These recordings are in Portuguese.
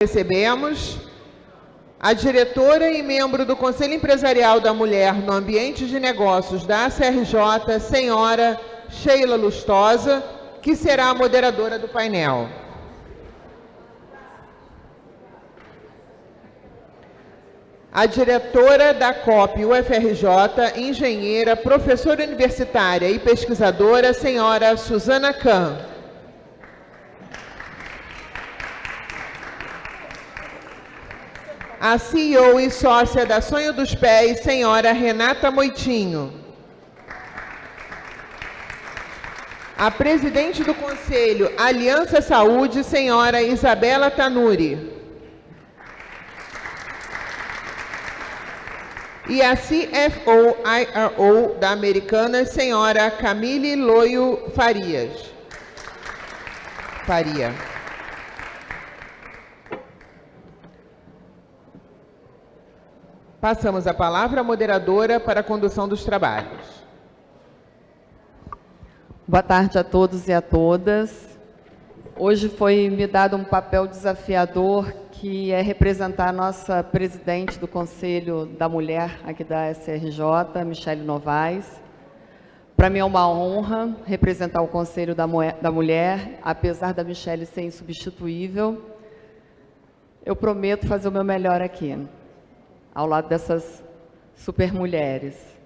Recebemos a diretora e membro do Conselho Empresarial da Mulher no Ambiente de Negócios da ACRJ, senhora Sheila Lustosa, que será a moderadora do painel. A diretora da COP UFRJ, engenheira, professora universitária e pesquisadora, senhora Suzana Kahn. A CEO e sócia da Sonho dos Pés, senhora Renata Moitinho. A presidente do Conselho Aliança Saúde, senhora Isabela Tanuri. E a CFO-IRO da Americanas, senhora Camille Loio Faria. Passamos a palavra à moderadora para a condução dos trabalhos. Boa tarde a todos e a todas. Hoje foi me dado um papel desafiador, que é representar a nossa presidente do Conselho da Mulher aqui da SRJ, Michele Novaes. Para mim é uma honra representar o Conselho da Mulher, apesar da Michele ser insubstituível. Eu prometo fazer o meu melhor aqui, ao lado dessas super mulheres.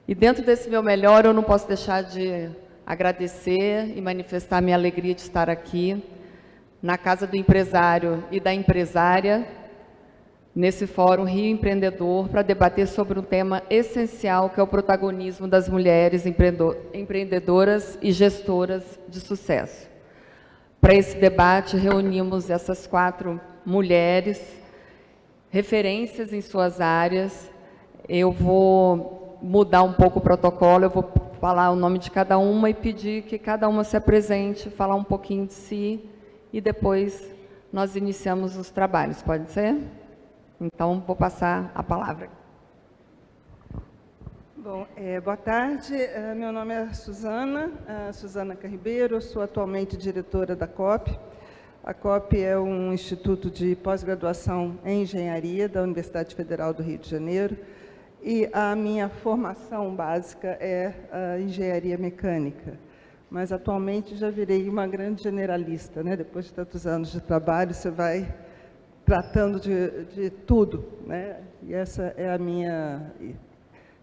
E dentro desse meu melhor, eu não posso deixar de agradecer e manifestar minha alegria de estar aqui, na Casa do Empresário e da Empresária, nesse Fórum Rio Empreendedor, para debater sobre um tema essencial, que é o protagonismo das mulheres empreendedoras e gestoras de sucesso. Para esse debate, reunimos essas 4 mulheres, referências em suas áreas. Eu vou mudar um pouco o protocolo, eu vou falar o nome de cada uma e pedir que cada uma se apresente, falar um pouquinho de si, e depois nós iniciamos os trabalhos, pode ser? Então, vou passar a palavra. Bom, boa tarde, meu nome é Suzana Kahn Ribeiro, eu sou atualmente diretora da COP. A COP é um instituto de pós-graduação em engenharia da Universidade Federal do Rio de Janeiro, e a minha formação básica é a engenharia mecânica, mas atualmente já virei uma grande generalista, né? Depois de tantos anos de trabalho, você vai tratando de tudo, né? E essa é a minha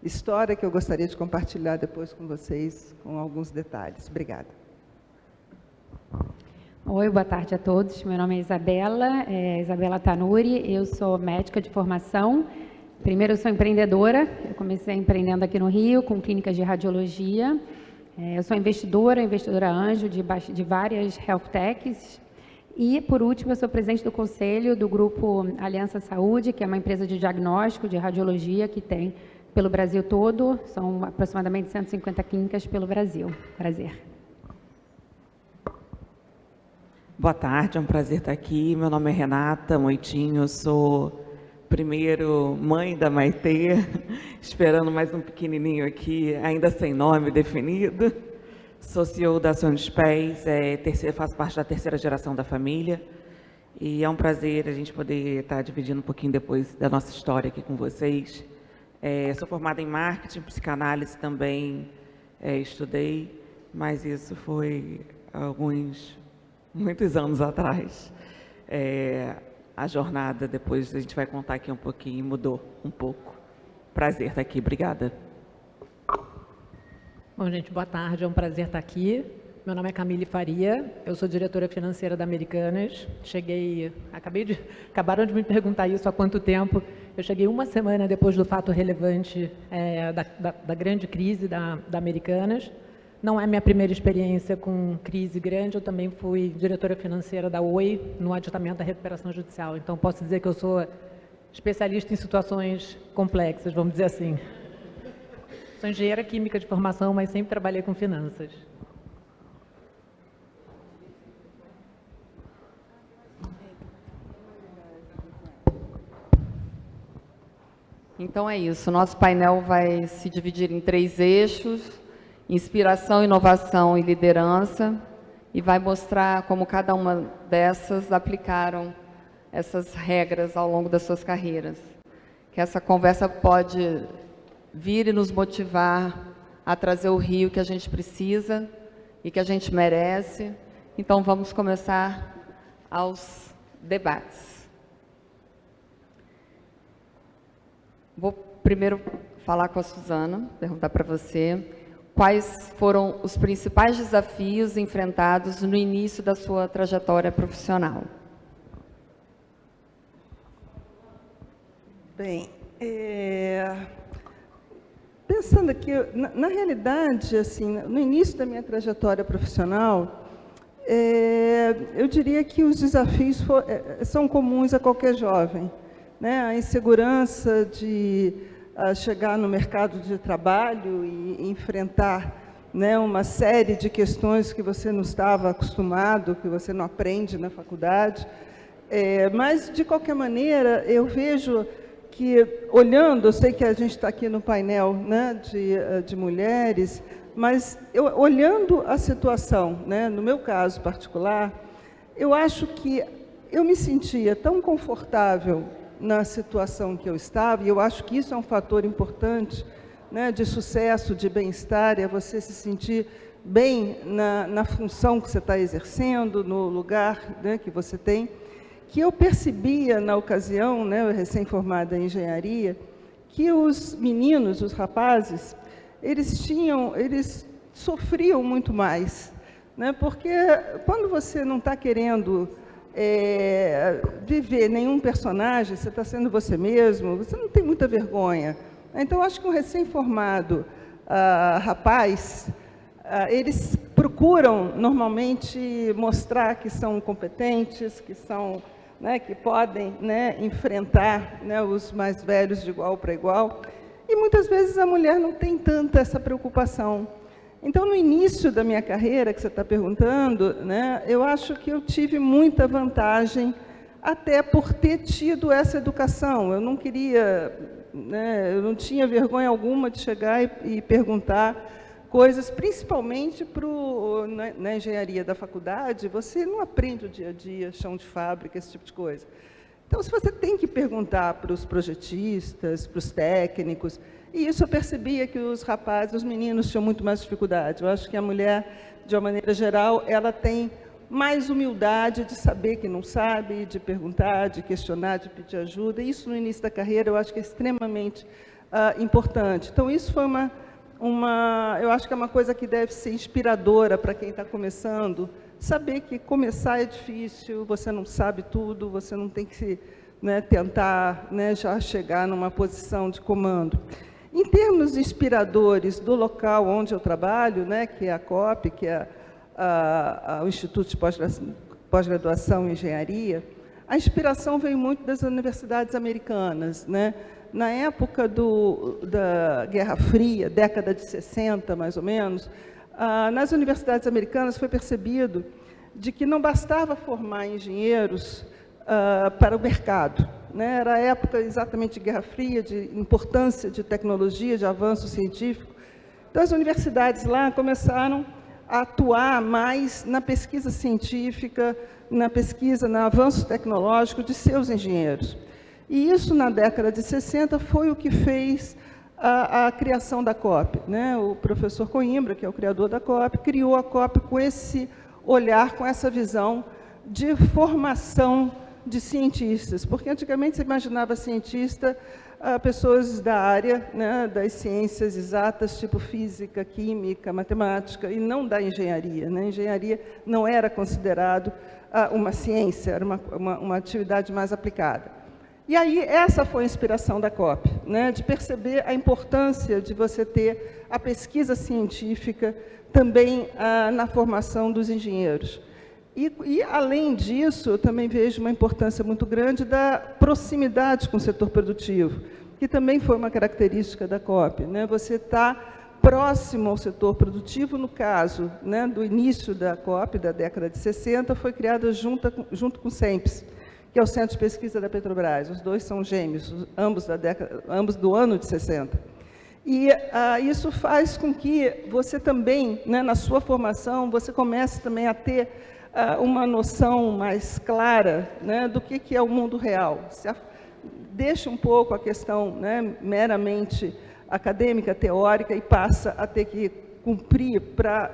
história, que eu gostaria de compartilhar depois com vocês, com alguns detalhes. Obrigada. Oi, boa tarde a todos. Meu nome é Isabela Tanuri, eu sou médica de formação. Primeiro, eu sou empreendedora, eu comecei empreendendo aqui no Rio, com clínicas de radiologia. Eu sou investidora anjo de várias health techs. E, por último, eu sou presidente do conselho do grupo Aliança Saúde, que é uma empresa de diagnóstico de radiologia que tem pelo Brasil todo. São aproximadamente 150 clínicas pelo Brasil. Prazer. Boa tarde, é um prazer estar aqui. Meu nome é Renata Moitinho, eu sou primeiro mãe da Maitê, esperando mais um pequenininho aqui, ainda sem nome definido. Sou CEO da Sonho dos Pés, faço parte da 3ª geração da família, e é um prazer a gente poder estar dividindo um pouquinho depois da nossa história aqui com vocês. Sou formada em marketing, psicanálise também estudei, mas isso foi muitos anos atrás. A jornada, depois a gente vai contar aqui um pouquinho, mudou um pouco. Prazer estar aqui, obrigada. Bom, gente, boa tarde, é um prazer estar aqui. Meu nome é Camille Faria, eu sou diretora financeira da Americanas. Acabaram de me perguntar isso há quanto tempo. Eu cheguei uma semana depois do fato relevante da grande crise da Americanas. Não é minha primeira experiência com crise grande, eu também fui diretora financeira da Oi no aditamento da recuperação judicial. Então, posso dizer que eu sou especialista em situações complexas, vamos dizer assim. Sou engenheira química de formação, mas sempre trabalhei com finanças. Então, é isso. Nosso painel vai se dividir em 3 eixos: inspiração, inovação e liderança, e vai mostrar como cada uma dessas aplicaram essas regras ao longo das suas carreiras. Que essa conversa pode vir e nos motivar a trazer o Rio que a gente precisa e que a gente merece. Então, vamos começar aos debates. Vou primeiro falar com a Suzana, perguntar para você quais foram os principais desafios enfrentados no início da sua trajetória profissional. Bem, pensando aqui, na realidade, assim, no início da minha trajetória profissional, eu diria que os desafios são comuns a qualquer jovem, né? A insegurança de chegar no mercado de trabalho e enfrentar, né, uma série de questões que você não estava acostumado, que você não aprende na faculdade. Mas, de qualquer maneira, eu vejo que, olhando, eu sei que a gente está aqui no painel, né, de mulheres, mas olhando a situação, né, no meu caso particular, eu acho que eu me sentia tão confortável na situação que eu estava, e eu acho que isso é um fator importante, né, de sucesso, de bem-estar, é você se sentir bem na função que você está exercendo, no lugar, né, que você tem, que eu percebia na ocasião, né, eu recém-formada em engenharia, que os meninos, os rapazes, eles sofriam muito mais, né, porque quando você não está querendo viver nenhum personagem, você está sendo você mesmo, você não tem muita vergonha. Então, acho que um recém-formado rapaz, eles procuram, normalmente, mostrar que são competentes, que são, né, que podem, né, enfrentar, né, os mais velhos de igual para igual. E, muitas vezes, a mulher não tem tanta essa preocupação. Então, no início da minha carreira, que você está perguntando, né, eu acho que eu tive muita vantagem, até por ter tido essa educação. Eu não queria, né, eu não tinha vergonha alguma de chegar e perguntar coisas, principalmente na engenharia da faculdade, você não aprende o dia a dia, chão de fábrica, esse tipo de coisa. Então, se você tem que perguntar para os projetistas, para os técnicos, e isso eu percebia que os rapazes, os meninos tinham muito mais dificuldade. Eu acho que a mulher, de uma maneira geral, ela tem mais humildade de saber que não sabe, de perguntar, de questionar, de pedir ajuda. Isso, no início da carreira, eu acho que é extremamente importante. Então, isso foi eu acho que é uma coisa que deve ser inspiradora para quem está começando, saber que começar é difícil, você não sabe tudo, você não tem que, né, tentar, né, já chegar numa posição de comando. Em termos inspiradores do local onde eu trabalho, né, que é a COP, que é o Instituto de Pós-Graduação em Engenharia, a inspiração veio muito das universidades americanas, né? Na época da Guerra Fria, década de 60, mais ou menos, nas universidades americanas foi percebido de que não bastava formar engenheiros para o mercado, né? Era a época exatamente de Guerra Fria, de importância de tecnologia, de avanço científico. Então, as universidades lá começaram a atuar mais na pesquisa científica, na pesquisa, no avanço tecnológico de seus engenheiros. E isso, na década de 60, foi o que fez a criação da COP, né? O professor Coimbra, que é o criador da COP, criou a COP com esse olhar, com essa visão de formação de cientistas, porque antigamente você imaginava cientista, pessoas da área, né, das ciências exatas, tipo física, química, matemática, e não da engenharia, né? Engenharia não era considerado uma ciência, era uma atividade mais aplicada. E aí, essa foi a inspiração da COP, né, de perceber a importância de você ter a pesquisa científica também na formação dos engenheiros. E, além disso, eu também vejo uma importância muito grande da proximidade com o setor produtivo, que também foi uma característica da COP, né? Você está próximo ao setor produtivo, no caso, né, do início da COP, da década de 60, foi criada junto com o CENPES, que é o Centro de Pesquisa da Petrobras. Os dois são gêmeos, ambos do ano de 60. E isso faz com que você também, né, na sua formação, você comece também a ter uma noção mais clara, né, do que é o mundo real. Deixa um pouco a questão, né, meramente acadêmica, teórica, e passa a ter que cumprir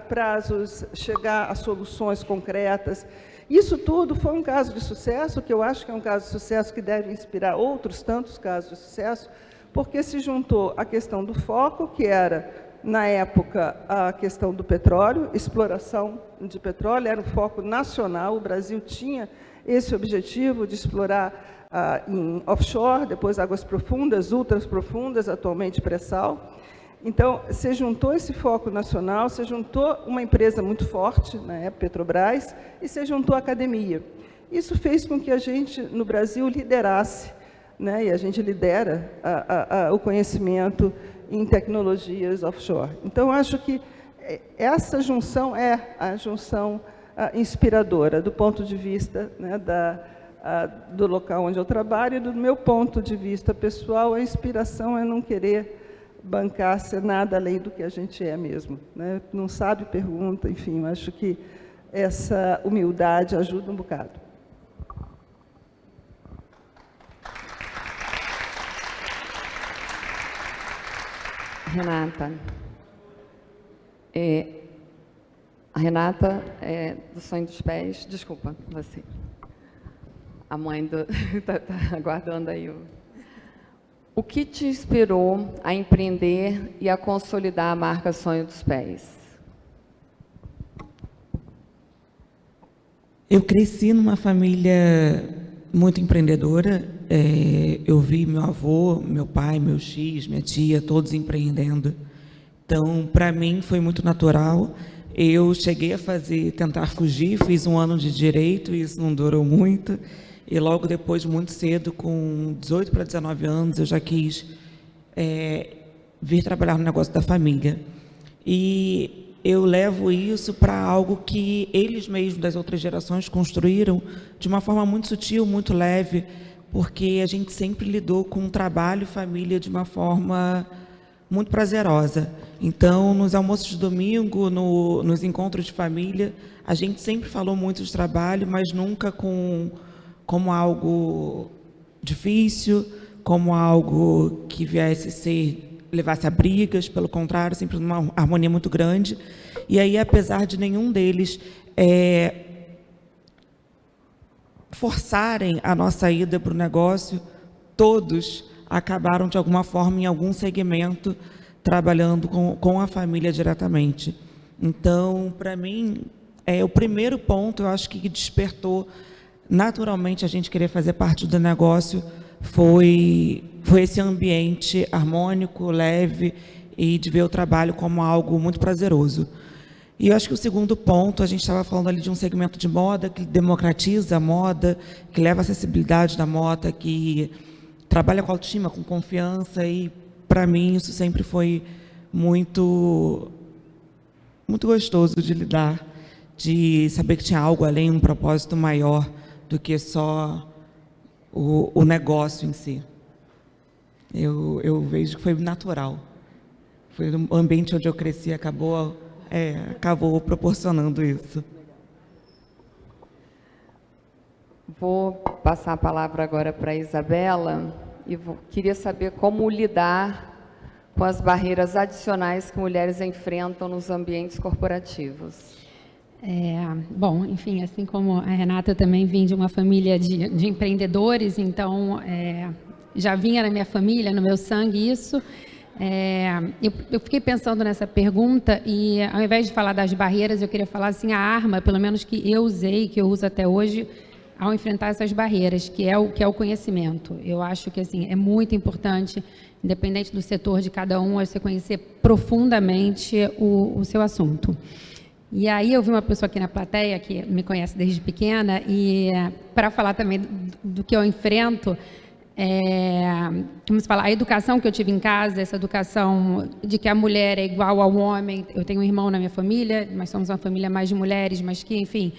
prazos, chegar a soluções concretas. Isso tudo foi um caso de sucesso, que eu acho que é um caso de sucesso que deve inspirar outros tantos casos de sucesso, porque se juntou a questão do foco, que era, na época, a questão do petróleo, exploração de petróleo, era um foco nacional, o Brasil tinha esse objetivo de explorar em offshore, depois águas profundas, ultras profundas, atualmente pré-sal. Então, se juntou esse foco nacional, se juntou uma empresa muito forte, na época, Petrobras, e se juntou a academia. Isso fez com que a gente, no Brasil, liderasse, né, e a gente lidera o conhecimento em tecnologias offshore. Então, acho que essa junção é a junção inspiradora, do ponto de vista, né, do local onde eu trabalho, e do meu ponto de vista pessoal, a inspiração é não querer bancar ser nada além do que a gente é mesmo, né? Não sabe, pergunta, enfim, acho que essa humildade ajuda um bocado. Renata. A Renata do Sonho dos Pés, desculpa, você. A mãe está aguardando aí. O que te inspirou a empreender e a consolidar a marca Sonho dos Pés? Eu cresci numa família muito empreendedora. Eu vi meu avô, meu pai, meu X, minha tia, todos empreendendo. Então, para mim, foi muito natural. Eu cheguei a tentar fugir, fiz um ano de Direito, e isso não durou muito. E logo depois, muito cedo, com 18 para 19 anos, eu já quis vir trabalhar no negócio da família. E eu levo isso para algo que eles mesmos, das outras gerações, construíram de uma forma muito sutil, muito leve, porque a gente sempre lidou com trabalho e família de uma forma muito prazerosa. Então, nos almoços de domingo, nos encontros de família, a gente sempre falou muito de trabalho, mas nunca como algo difícil, como algo que levasse a brigas, pelo contrário, sempre numa harmonia muito grande. E aí, apesar de nenhum deles forçarem a nossa ida para o negócio, todos acabaram, de alguma forma, em algum segmento, trabalhando com a família diretamente. Então, para mim, o primeiro ponto, eu acho que despertou naturalmente a gente querer fazer parte do negócio, foi esse ambiente harmônico, leve, e de ver o trabalho como algo muito prazeroso. E eu acho que o segundo ponto, a gente estava falando ali de um segmento de moda que democratiza a moda, que leva a acessibilidade da moda, que trabalha com autoestima, com confiança, e para mim isso sempre foi muito gostoso de lidar, de saber que tinha algo além, um propósito maior do que só o negócio em si. Eu vejo que foi natural. Foi no ambiente onde eu cresci, acabou proporcionando isso. Vou passar a palavra agora para a Isabela e queria saber como lidar com as barreiras adicionais que mulheres enfrentam nos ambientes corporativos. Bom, enfim, assim como a Renata, eu também vim de uma família de empreendedores, então já vinha na minha família, no meu sangue isso. Eu fiquei pensando nessa pergunta e, ao invés de falar das barreiras, eu queria falar assim, a arma, pelo menos que eu usei, que eu uso até hoje, ao enfrentar essas barreiras, que é o conhecimento. Eu acho que assim, é muito importante, independente do setor de cada um, você conhecer profundamente o seu assunto. E aí eu vi uma pessoa aqui na plateia, que me conhece desde pequena, e para falar também do que eu enfrento, vamos falar, a educação que eu tive em casa, essa educação de que a mulher é igual ao homem. Eu tenho um irmão na minha família, nós somos uma família mais de mulheres, mas que, enfim,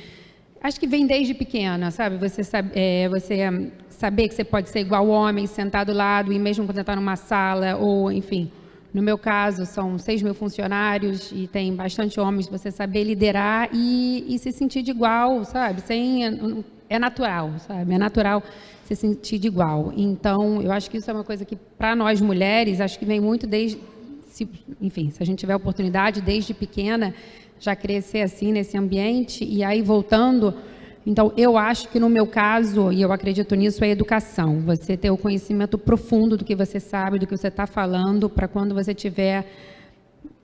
acho que vem desde pequena, sabe? Você saber que você pode ser igual ao homem, sentar do lado, e mesmo quando está numa sala, ou, enfim, No meu caso, são 6.000 funcionários e tem bastante homens, você saber liderar e se sentir de igual, sabe? É natural, sabe? É natural se sentir de igual. Então, eu acho que isso é uma coisa que, para nós mulheres, acho que vem muito desde... Enfim, se a gente tiver oportunidade, desde pequena, já crescer assim, nesse ambiente, e aí voltando... Então, eu acho que no meu caso, e eu acredito nisso, é a educação. Você ter o conhecimento profundo do que você sabe, do que você está falando, para quando você tiver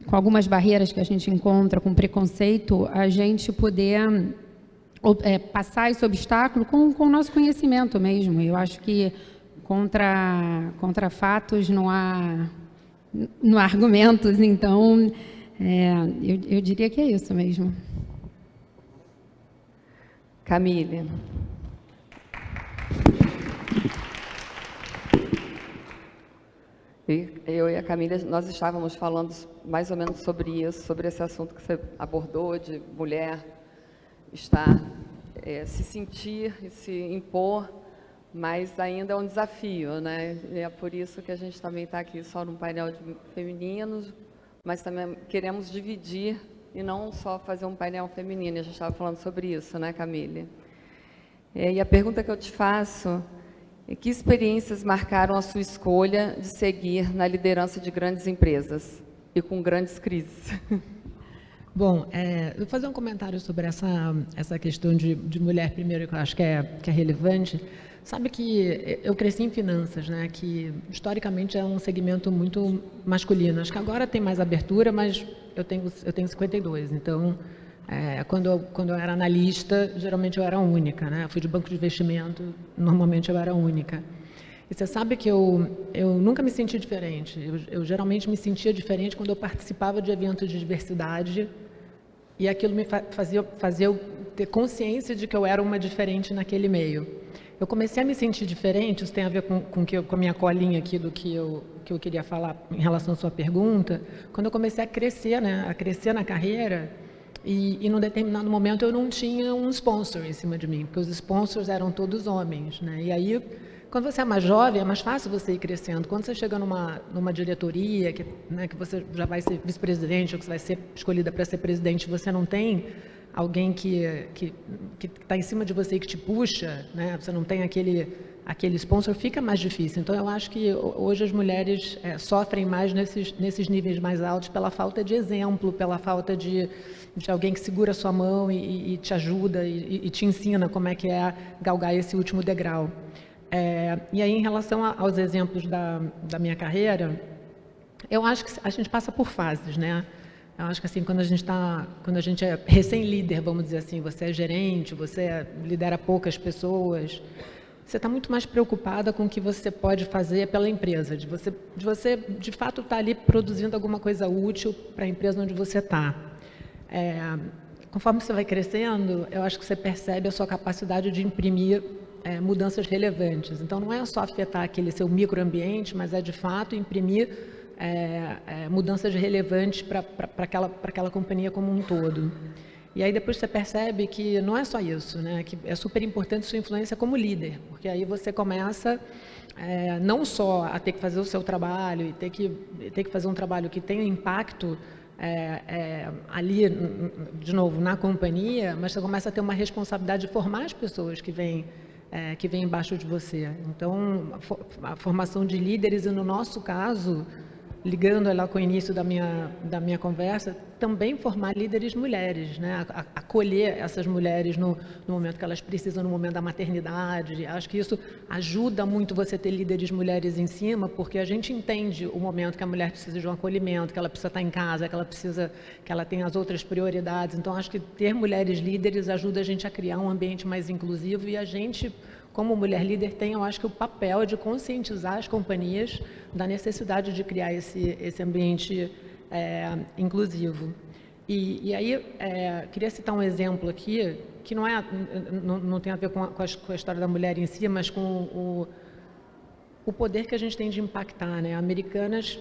com algumas barreiras que a gente encontra, com preconceito, a gente poder passar esse obstáculo com o nosso conhecimento mesmo. Eu acho que contra fatos não há argumentos. Então, eu diria que é isso mesmo. Camille. Eu e a Camille, nós estávamos falando mais ou menos sobre isso, sobre esse assunto que você abordou, de mulher estar, se sentir e se impor, mas ainda é um desafio, né? E é por isso que a gente também está aqui só num painel de femininos, mas também queremos dividir e não só fazer um painel feminino. A gente estava falando sobre isso, né, Camille? E a pergunta que eu te faço é: que experiências marcaram a sua escolha de seguir na liderança de grandes empresas e com grandes crises? Bom, eu vou fazer um comentário sobre essa questão de mulher primeiro, que eu acho que é relevante. Sabe que eu cresci em finanças, né, que historicamente é um segmento muito masculino. Acho que agora tem mais abertura, mas eu tenho 52, então quando eu era analista, geralmente eu era a única, né? Eu fui de banco de investimento, normalmente eu era a única. E você sabe que eu nunca me senti diferente. Eu geralmente me sentia diferente quando eu participava de eventos de diversidade, e aquilo me fazia eu ter consciência de que eu era uma diferente naquele meio. Eu comecei a me sentir diferente, isso tem a ver com a minha colinha aqui do que eu queria falar em relação à sua pergunta, quando eu comecei a crescer, né, na carreira, e num determinado momento eu não tinha um sponsor em cima de mim, porque os sponsors eram todos homens, né? E aí, quando você é mais jovem, é mais fácil você ir crescendo. Quando você chega numa diretoria, que você já vai ser vice-presidente, ou que você vai ser escolhida para ser presidente, você não tem alguém que está em cima de você e que te puxa, né? Você não tem aquele sponsor, fica mais difícil. Então, eu acho que hoje as mulheres sofrem mais nesses níveis mais altos pela falta de exemplo, pela falta de alguém que segura a sua mão e te ajuda e te ensina como é que é galgar esse último degrau. E aí, em relação aos exemplos da minha carreira, eu acho que a gente passa por fases, né? Eu acho que assim, quando a gente é recém-líder, vamos dizer assim, você é gerente, você lidera poucas pessoas, você está muito mais preocupada com o que você pode fazer pela empresa, de você de fato estar ali produzindo alguma coisa útil para a empresa onde você está. Conforme você vai crescendo, eu acho que você percebe a sua capacidade de imprimir mudanças relevantes. Então, não é só afetar aquele seu microambiente, mas é de fato imprimir mudanças relevantes para aquela companhia como um todo. E aí depois você percebe que não é só isso, né? Que é super importante sua influência como líder, porque aí você começa não só a ter que fazer o seu trabalho e ter que fazer um trabalho que tenha impacto ali, de novo, na companhia, mas você começa a ter uma responsabilidade de formar as pessoas que vêm embaixo de você. Então, a formação de líderes, e no nosso caso, ligando lá com o início da minha conversa, também formar líderes mulheres, né? Acolher essas mulheres no momento que elas precisam, no momento da maternidade. Acho que isso ajuda muito você ter líderes mulheres em cima, porque a gente entende o momento que a mulher precisa de um acolhimento, que ela precisa estar em casa, que ela tem as outras prioridades. Então, acho que ter mulheres líderes ajuda a gente a criar um ambiente mais inclusivo, e a gente, como mulher líder, tem, eu acho que, o papel de conscientizar as companhias da necessidade de criar esse ambiente inclusivo. E aí, queria citar um exemplo aqui, que não tem a ver com a história da mulher em si, mas com o poder que a gente tem de impactar, né? Americanas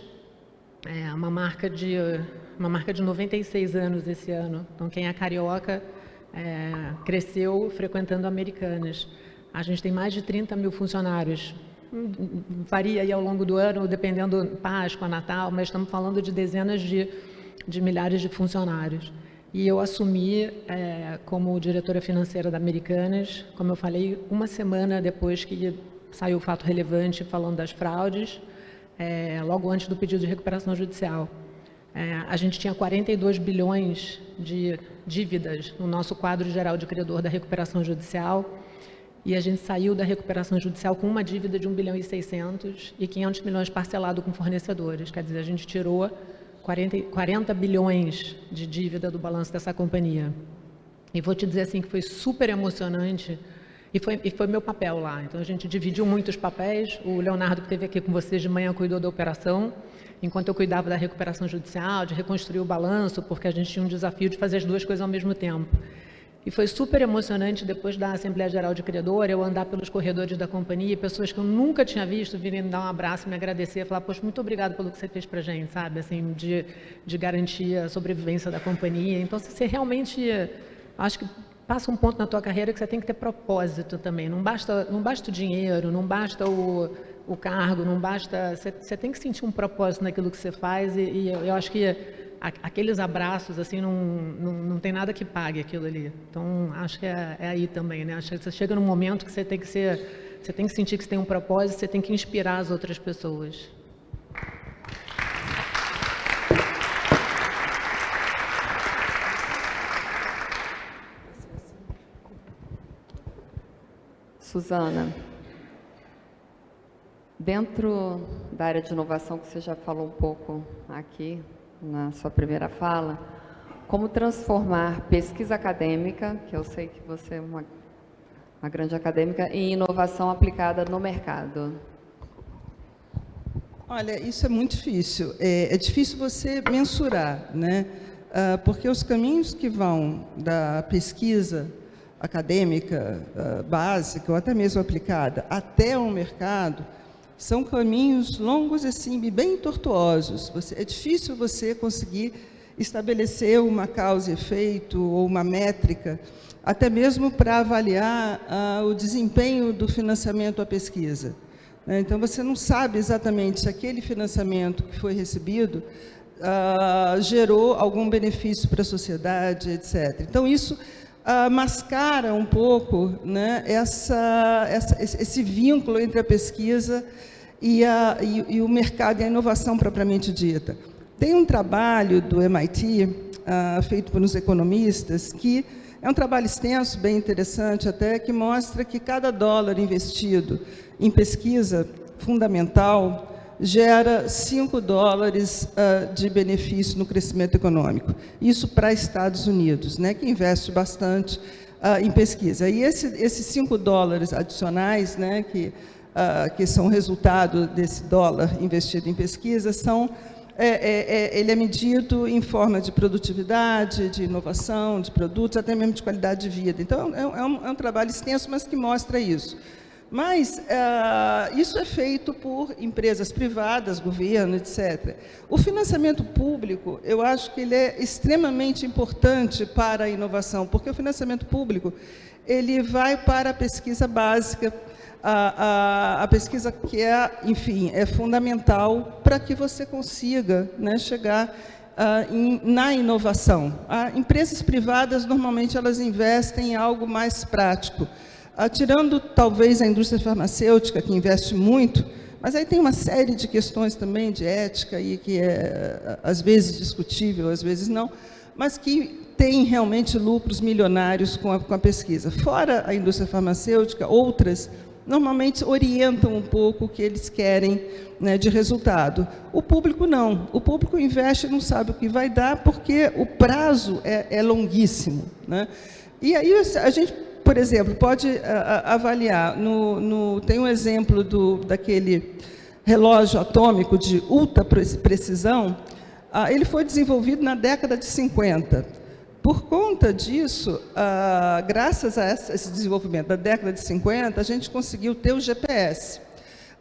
é uma marca de 96 anos esse ano. Então, quem é carioca cresceu frequentando Americanas. A gente tem mais de 30 mil funcionários varia aí ao longo do ano, dependendo Páscoa, Natal, mas estamos falando de dezenas de milhares de funcionários. E eu assumi como diretora financeira da Americanas, como eu falei, uma semana depois que saiu o fato relevante falando das fraudes, logo antes do pedido de recuperação judicial. A gente tinha 42 bilhões de dívidas no nosso quadro geral de credor da recuperação judicial, e a gente saiu da recuperação judicial com uma dívida de 1 bilhão e 600 e 500 milhões parcelado com fornecedores. Quer dizer, a gente tirou 40 bilhões de dívida do balanço dessa companhia. E vou te dizer assim que foi super emocionante, e foi meu papel lá. Então a gente dividiu muitos papéis. O Leonardo, que esteve aqui com vocês de manhã, cuidou da operação, enquanto eu cuidava da recuperação judicial, de reconstruir o balanço, porque a gente tinha um desafio de fazer as duas coisas ao mesmo tempo. E foi super emocionante, depois da Assembleia Geral de Credor, eu andar pelos corredores da companhia, pessoas que eu nunca tinha visto virem me dar um abraço, me agradecer, falar, poxa, muito obrigado pelo que você fez pra gente, sabe, assim, de garantir a sobrevivência da companhia. Então, você realmente, acho que passa um ponto na tua carreira que você tem que ter propósito também, não basta o dinheiro, não basta o cargo, não basta, você tem que sentir um propósito naquilo que você faz, e eu acho que aqueles abraços, assim, não tem nada que pague aquilo ali. Então, acho que é aí também, né? Acho que você chega num momento que você tem que sentir que você tem um propósito, você tem que inspirar as outras pessoas. Suzana, dentro da área de inovação, que você já falou um pouco aqui, na sua primeira fala, como transformar pesquisa acadêmica, que eu sei que você é uma grande acadêmica, em inovação aplicada no mercado? Olha, isso é muito difícil. É difícil você mensurar, né? Porque os caminhos que vão da pesquisa acadêmica básica, ou até mesmo aplicada, até o mercado, são caminhos longos assim, bem tortuosos. É difícil você conseguir estabelecer uma causa e efeito ou uma métrica, até mesmo para avaliar o desempenho do financiamento à pesquisa. Então, você não sabe exatamente se aquele financiamento que foi recebido gerou algum benefício para a sociedade, etc. Então, isso mascara um pouco, né, esse vínculo entre a pesquisa e o mercado e a inovação propriamente dita. Tem um trabalho do MIT, feito por uns economistas, que é um trabalho extenso, bem interessante até, que mostra que cada dólar investido em pesquisa fundamental gera 5 dólares de benefício no crescimento econômico. Isso para Estados Unidos, né, que investe bastante em pesquisa. E esses 5 dólares adicionais, né, que são resultado desse dólar investido em pesquisa, ele é medido em forma de produtividade, de inovação, de produtos, até mesmo de qualidade de vida. Então, é um trabalho extenso, mas que mostra isso. Mas isso é feito por empresas privadas, governo, etc. O financiamento público, eu acho que ele é extremamente importante para a inovação, porque o financiamento público ele vai para a pesquisa básica, a pesquisa que enfim, é fundamental para que você consiga, né, chegar na inovação. Empresas privadas, normalmente, elas investem em algo mais prático. Tirando, talvez, a indústria farmacêutica, que investe muito, mas aí tem uma série de questões também de ética, e que é, às vezes, discutível, às vezes não, mas que tem realmente lucros milionários com a pesquisa. Fora a indústria farmacêutica, outras, normalmente, orientam um pouco o que eles querem, né, de resultado. O público não. O público investe e não sabe o que vai dar, porque o prazo é longuíssimo, né? E aí a gente, por exemplo, pode avaliar, tem um exemplo daquele relógio atômico de ultra precisão, ele foi desenvolvido na década de 50. Por conta disso, graças a esse desenvolvimento da década de 50, a gente conseguiu ter o GPS.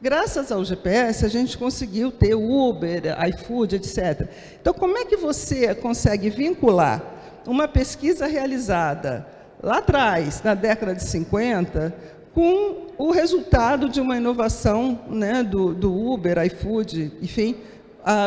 Graças ao GPS, a gente conseguiu ter o Uber, iFood, etc. Então, como é que você consegue vincular uma pesquisa realizada lá atrás, na década de 50, com o resultado de uma inovação, né, do Uber, iFood, enfim,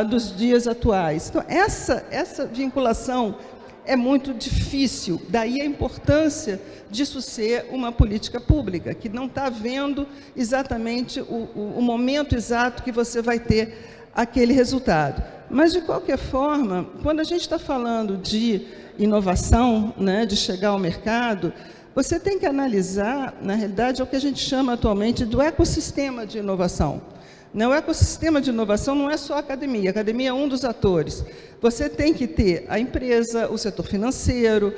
dos dias atuais. Então, essa vinculação é muito difícil, daí a importância disso ser uma política pública, que não está vendo exatamente o momento exato que você vai ter aquele resultado. Mas, de qualquer forma, quando a gente está falando de inovação, né, de chegar ao mercado, você tem que analisar, na realidade, é o que a gente chama atualmente do ecossistema de inovação. O ecossistema de inovação não é só a academia é um dos atores. Você tem que ter a empresa, o setor financeiro,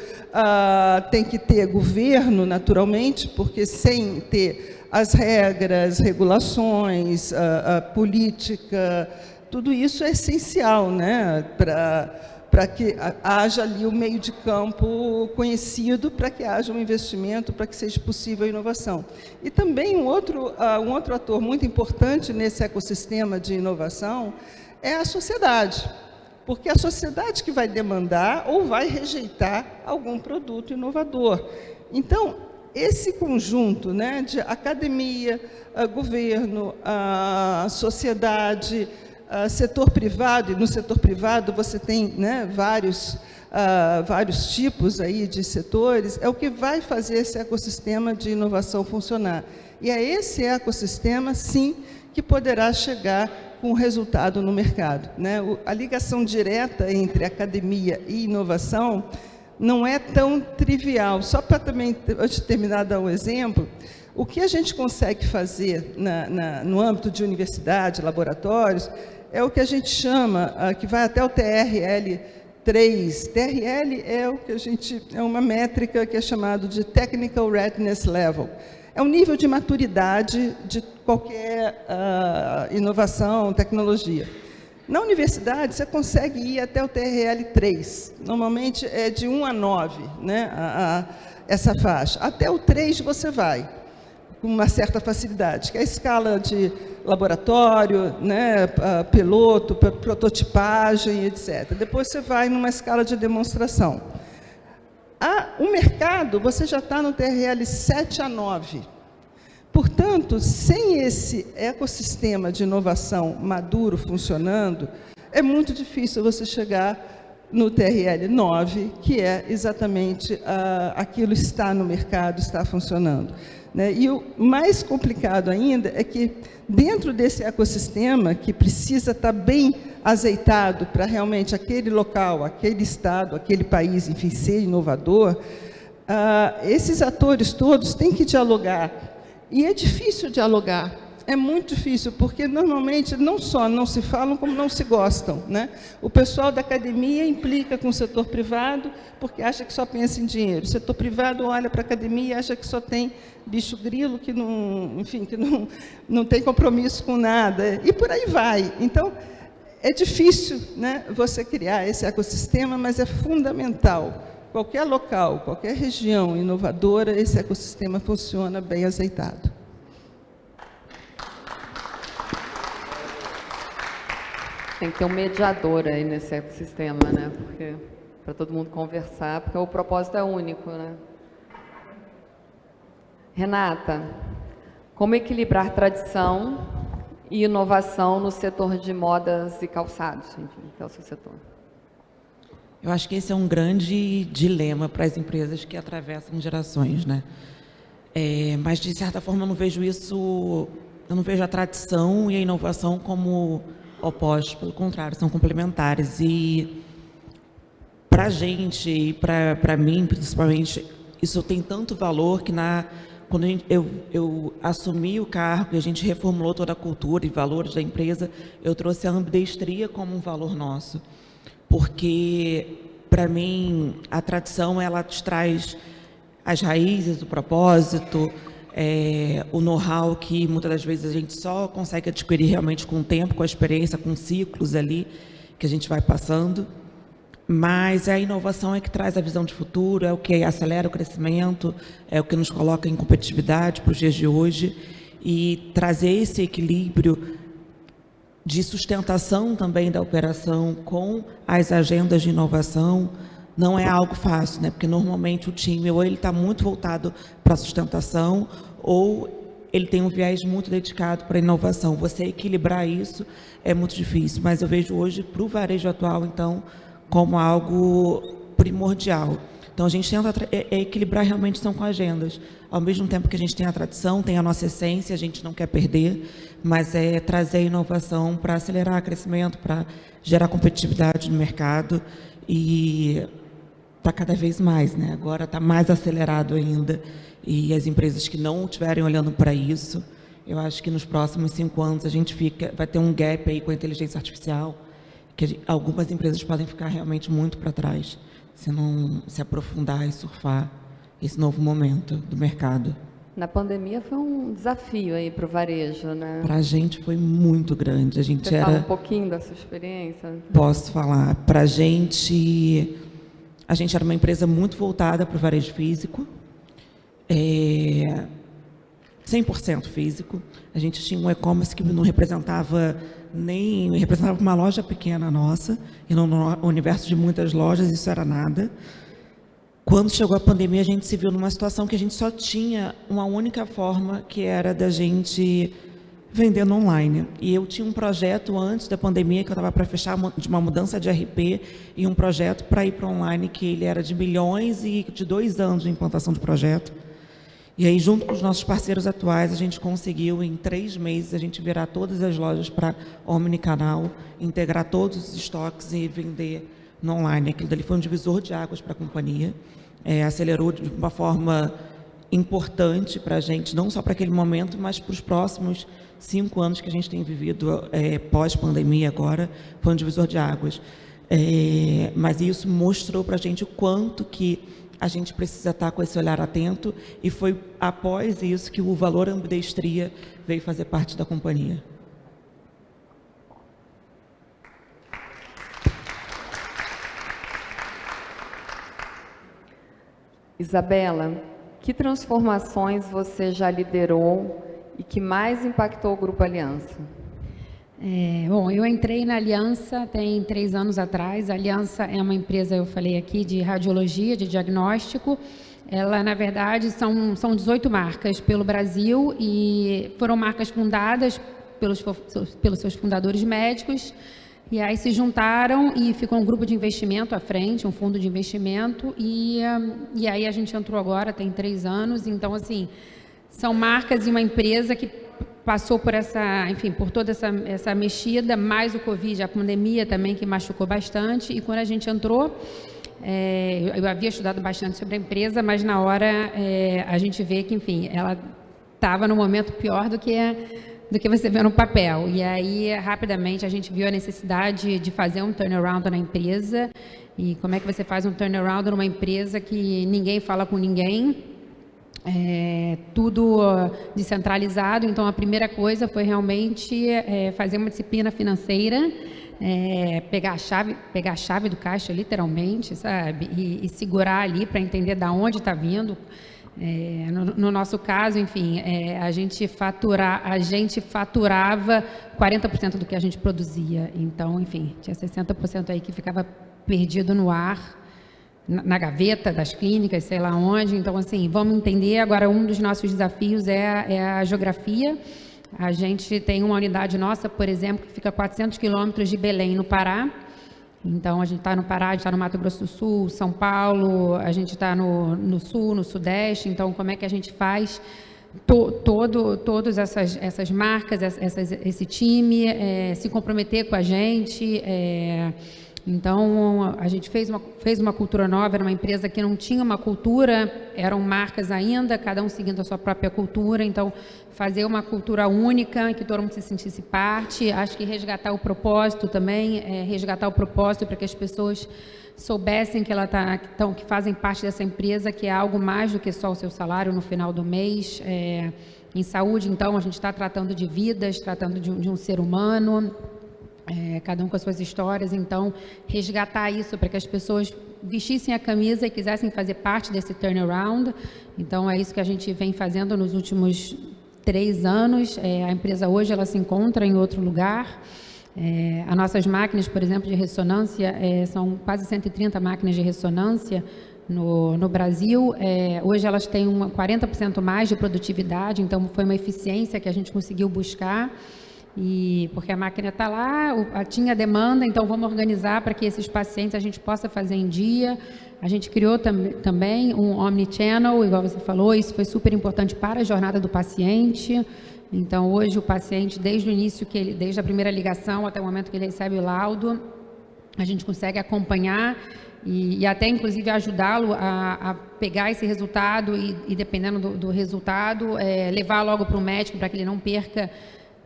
tem que ter governo, naturalmente, porque sem ter as regras, regulações, a política, tudo isso é essencial, né, para que haja ali o meio de campo conhecido, para que haja um investimento, para que seja possível a inovação. E também um outro ator muito importante nesse ecossistema de inovação é a sociedade, porque é a sociedade que vai demandar ou vai rejeitar algum produto inovador. Então, esse conjunto, né, de academia, governo, sociedade, setor privado, e no setor privado você tem, né, vários tipos aí de setores, é o que vai fazer esse ecossistema de inovação funcionar. E é esse ecossistema, sim, que poderá chegar com resultado no mercado, né? A ligação direta entre academia e inovação não é tão trivial. Só para também, antes de terminar, dar um exemplo, o que a gente consegue fazer no âmbito de universidade, laboratórios, é o que a gente chama, que vai até o TRL 3. TRL é uma métrica que é chamada de Technical Readiness Level. É um nível de maturidade de qualquer inovação, tecnologia. Na universidade, você consegue ir até o TRL 3. Normalmente é de 1 a 9, né, essa faixa. Até o 3 você vai, com uma certa facilidade, que é a escala de laboratório, né, piloto, prototipagem, etc. Depois você vai numa escala de demonstração. O mercado, você já está no TRL 7 a 9. Portanto, sem esse ecossistema de inovação maduro funcionando, é muito difícil você chegar no TRL 9, que é exatamente aquilo está no mercado, está funcionando. E o mais complicado ainda é que, dentro desse ecossistema, que precisa estar bem azeitado para realmente aquele local, aquele estado, aquele país, enfim, ser inovador, esses atores todos têm que dialogar. E é difícil dialogar, é muito difícil, porque normalmente não só não se falam, como não se gostam, né? O pessoal da academia implica com o setor privado, porque acha que só pensa em dinheiro. O setor privado olha para a academia e acha que só tem bicho grilo, que não, enfim, que não tem compromisso com nada, e por aí vai. Então, é difícil, né, você criar esse ecossistema, mas é fundamental. Qualquer local, qualquer região inovadora, esse ecossistema funciona bem azeitado. Tem que ter um mediador aí nesse ecossistema, né? Porque para todo mundo conversar, porque o propósito é único, né? Renata, como equilibrar tradição e inovação no setor de modas e calçados, enfim, que é o seu setor? Eu acho que esse é um grande dilema para as empresas que atravessam gerações, né? Mas, de certa forma, eu não vejo a tradição e a inovação como opostos, pelo contrário, são complementares. E, para a gente, e para mim, principalmente, isso tem tanto valor que, quando eu assumi o cargo e a gente reformulou toda a cultura e valores da empresa, eu trouxe a ambidestria como um valor nosso. Porque, para mim, a tradição, ela te traz as raízes, o propósito, o know-how que, muitas das vezes, a gente só consegue adquirir realmente com o tempo, com a experiência, com ciclos ali que a gente vai passando. Mas a inovação é que traz a visão de futuro, é o que acelera o crescimento, é o que nos coloca em competitividade para os dias de hoje. E trazer esse equilíbrio de sustentação também da operação com as agendas de inovação não é algo fácil, né? Porque normalmente o time ou ele está muito voltado para a sustentação ou ele tem um viés muito dedicado para a inovação. Você equilibrar isso é muito difícil, mas eu vejo hoje para o varejo atual, então, como algo primordial. Então, a gente tenta equilibrar realmente são com agendas. Ao mesmo tempo que a gente tem a tradição, tem a nossa essência, a gente não quer perder, mas é trazer a inovação para acelerar o crescimento, para gerar competitividade no mercado e está cada vez mais, né? Agora está mais acelerado ainda. E as empresas que não estiverem olhando para isso, eu acho que nos próximos 5 anos a gente vai ter um gap aí com a inteligência artificial, que algumas empresas podem ficar realmente muito para trás, se não se aprofundar e surfar esse novo momento do mercado. Na pandemia foi um desafio aí para o varejo, né? Para a gente foi muito grande. A gente Você fala um pouquinho da sua experiência? Posso falar. Para a gente era uma empresa muito voltada para o varejo físico, 100% físico. A gente tinha um e-commerce que não representava uma loja pequena nossa, e no universo de muitas lojas isso era nada. Quando chegou a pandemia, a gente se viu numa situação que a gente só tinha uma única forma, que era da gente vender no online. E eu tinha um projeto antes da pandemia, que eu estava para fechar de uma mudança de RP, e um projeto para ir para online, que ele era de milhões e de 2 anos de implantação de projeto. E aí, junto com os nossos parceiros atuais, a gente conseguiu, em 3 meses, a gente virar todas as lojas para omnicanal, integrar todos os estoques e vender no online. Aquilo dali foi um divisor de águas para a companhia. Acelerou de uma forma importante para a gente, não só para aquele momento, mas para os próximos 5 anos que a gente tem vivido pós-pandemia agora, foi um divisor de águas. Mas isso mostrou para a gente o quanto que a gente precisa estar com esse olhar atento, e foi após isso que o valor ambidestria veio fazer parte da companhia. Isabela, que transformações você já liderou e que mais impactou o Grupo Aliança? Bom, eu entrei na Aliança tem 3 anos atrás. A Aliança é uma empresa, eu falei aqui, de radiologia, de diagnóstico. Ela, na verdade, são 18 marcas pelo Brasil, e foram marcas fundadas pelos seus fundadores médicos, e aí se juntaram e ficou um grupo de investimento à frente, um fundo de investimento, e aí a gente entrou agora, tem 3 anos. Então, assim, são marcas e uma empresa que passou por por toda essa mexida, mais o Covid, a pandemia também, que machucou bastante. E quando a gente entrou, eu havia estudado bastante sobre a empresa, mas na hora a gente vê que, enfim, ela estava no momento pior do que você vê no papel. E aí, rapidamente, a gente viu a necessidade de fazer um turnaround na empresa. E como é que você faz um turnaround numa empresa que ninguém fala com ninguém? Tudo descentralizado. Então, a primeira coisa foi realmente fazer uma disciplina financeira, pegar a chave do caixa, literalmente, sabe? E segurar ali para entender de onde está vindo. No nosso caso, enfim, a gente faturava 40% do que a gente produzia. Então, enfim, tinha 60% aí que ficava perdido no ar, na gaveta das clínicas, sei lá onde. Então, assim, vamos entender. Agora, um dos nossos desafios é a geografia. A gente tem uma unidade nossa, por exemplo, que fica a 400 quilômetros de Belém, no Pará. Então, a gente está no Pará, a gente está no Mato Grosso do Sul, São Paulo, a gente está no Sul, no Sudeste. Então, como é que a gente faz todas essas marcas, esse time se comprometer com a gente? Então, a gente fez uma cultura nova. Era uma empresa que não tinha uma cultura, eram marcas ainda, cada um seguindo a sua própria cultura. Então, fazer uma cultura única, que todo mundo se sentisse parte. Acho que resgatar o propósito também, resgatar o propósito para que as pessoas soubessem que que fazem parte dessa empresa, que é algo mais do que só o seu salário no final do mês. Em saúde, então, a gente está tratando de vidas, tratando de um ser humano. Cada um com as suas histórias. Então, resgatar isso para que as pessoas vestissem a camisa e quisessem fazer parte desse turnaround. Então, é isso que a gente vem fazendo nos últimos 3 anos. A empresa hoje ela se encontra em outro lugar. As nossas máquinas, por exemplo, de ressonância, são quase 130 máquinas de ressonância. no Brasil. Hoje elas têm 40% mais de produtividade, então foi uma eficiência que a gente conseguiu buscar, e porque a máquina está lá, tinha demanda, então vamos organizar para que esses pacientes a gente possa fazer em dia. A gente criou também um omnichannel, igual você falou, isso foi super importante para a jornada do paciente. Então, hoje o paciente, desde o início, desde a primeira ligação até o momento que ele recebe o laudo, a gente consegue acompanhar e até, inclusive, ajudá-lo a pegar esse resultado e dependendo do resultado, levar logo para o médico para que ele não perca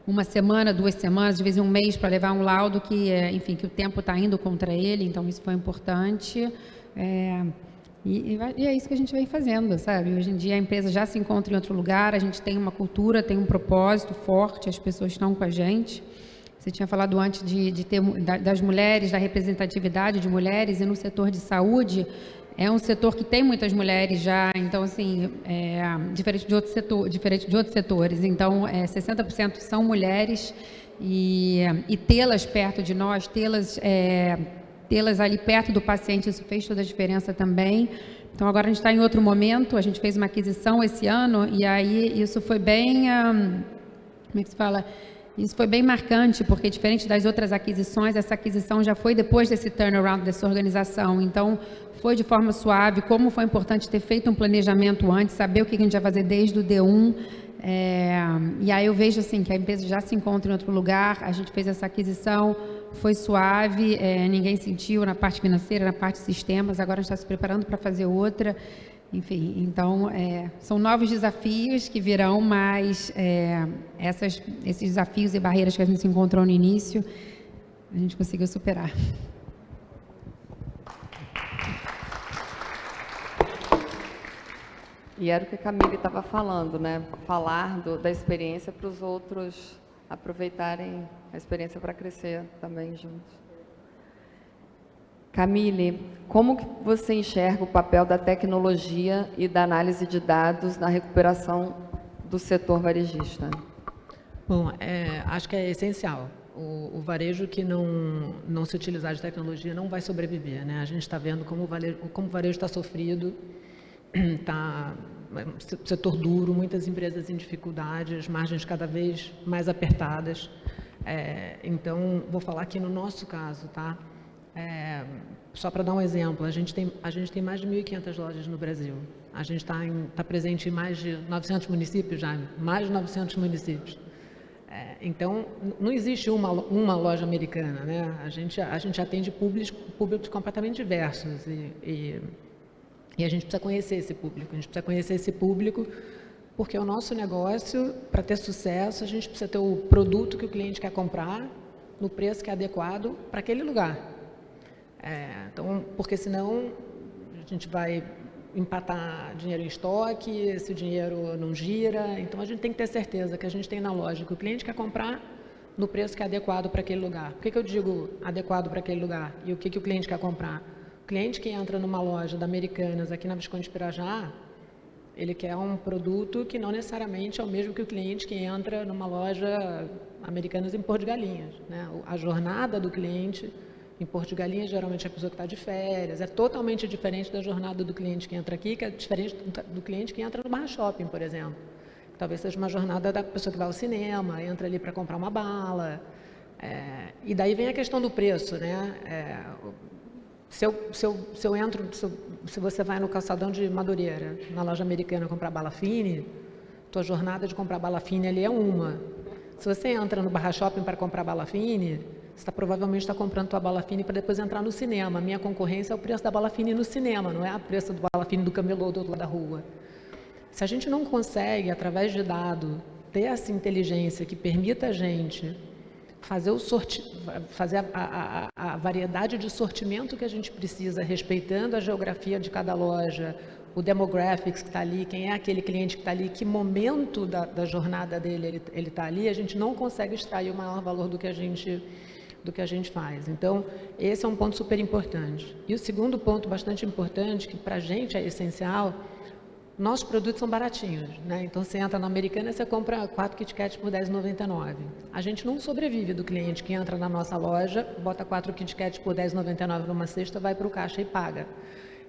uma semana, 2 semanas, de vez em um mês para levar um laudo que, enfim, que o tempo está indo contra ele. Então, isso foi importante. E é isso que a gente vem fazendo, sabe? Hoje em dia a empresa já se encontra em outro lugar, a gente tem uma cultura, tem um propósito forte, as pessoas estão com a gente. Você tinha falado antes de ter das mulheres, da representatividade de mulheres, e no setor de saúde é um setor que tem muitas mulheres já, então assim, diferente de outros setores. Então, 60% são mulheres e tê-las perto de nós, tê-las ali perto do paciente, isso fez toda a diferença também. Então, agora a gente está em outro momento, a gente fez uma aquisição esse ano, e aí isso foi bem, como é que se fala? Isso foi bem marcante, porque diferente das outras aquisições, essa aquisição já foi depois desse turnaround, dessa organização. Então, foi de forma suave, como foi importante ter feito um planejamento antes, saber o que a gente vai fazer desde o D1. E aí eu vejo assim, que a empresa já se encontra em outro lugar, a gente fez essa aquisição, foi suave, ninguém sentiu na parte financeira, na parte de sistemas, agora a gente está se preparando para fazer outra. Enfim, então, são novos desafios que virão, mas esses desafios e barreiras que a gente se encontrou no início, a gente conseguiu superar. E era o que a Camille estava falando, né? Falar da experiência para os outros aproveitarem a experiência para crescer também juntos. Camille, como que você enxerga o papel da tecnologia e da análise de dados na recuperação do setor varejista? Bom, acho que é essencial. O varejo que não se utilizar de tecnologia não vai sobreviver, né? A gente está vendo como o varejo está sofrido, está setor duro, muitas empresas em dificuldades, margens cada vez mais apertadas. Então, vou falar aqui no nosso caso, tá? Só para dar um exemplo, a gente tem mais de 1.500 lojas no Brasil. A gente está presente em mais de 900 municípios já, mais de 900 municípios. Então, não existe uma loja americana, né? A gente atende públicos completamente diversos e a gente precisa conhecer esse público. A gente precisa conhecer esse público porque o nosso negócio, para ter sucesso, a gente precisa ter o produto que o cliente quer comprar no preço que é adequado para aquele lugar. Então, porque senão a gente vai empatar dinheiro em estoque, esse dinheiro não gira. Então, a gente tem que ter certeza que a gente tem na loja que o cliente quer comprar no preço que é adequado para aquele lugar. Por que eu digo adequado para aquele lugar? E o que o cliente quer comprar? O cliente que entra numa loja da Americanas aqui na Visconde Pirajá, ele quer um produto que não necessariamente é o mesmo que o cliente que entra numa loja Americanas em Porto de Galinhas, né? A jornada do cliente em Porto de Galinhas, geralmente é a pessoa que está de férias, é totalmente diferente da jornada do cliente que entra aqui, que é diferente do cliente que entra no Barra Shopping, por exemplo. Talvez seja uma jornada da pessoa que vai ao cinema, entra ali para comprar uma bala. E daí vem a questão do preço, né? Se você vai no Calçadão de Madureira, na loja Americana, comprar bala fine, tua jornada de comprar bala fine ali é uma. Se você entra no Barra Shopping para comprar bala fine, você provavelmente está comprando tua bala fine para depois entrar no cinema. A minha concorrência é o preço da bala fine no cinema, não é o preço da bala fine do camelô do outro lado da rua. Se a gente não consegue, através de dado, ter essa inteligência que permita a gente fazer a variedade de sortimento que a gente precisa, respeitando a geografia de cada loja, o demographics que está ali, quem é aquele cliente que está ali, que momento da jornada dele ele está ali, a gente não consegue extrair o maior valor do que a gente faz. Então, esse é um ponto super importante. E o segundo ponto bastante importante, que para a gente é essencial, nossos produtos são baratinhos, né? Então, você entra na Americana e você compra 4 Kit Kats por R$10,99. A gente não sobrevive do cliente que entra na nossa loja, bota 4 Kit Kats por R$10,99 numa cesta, vai para o caixa e paga.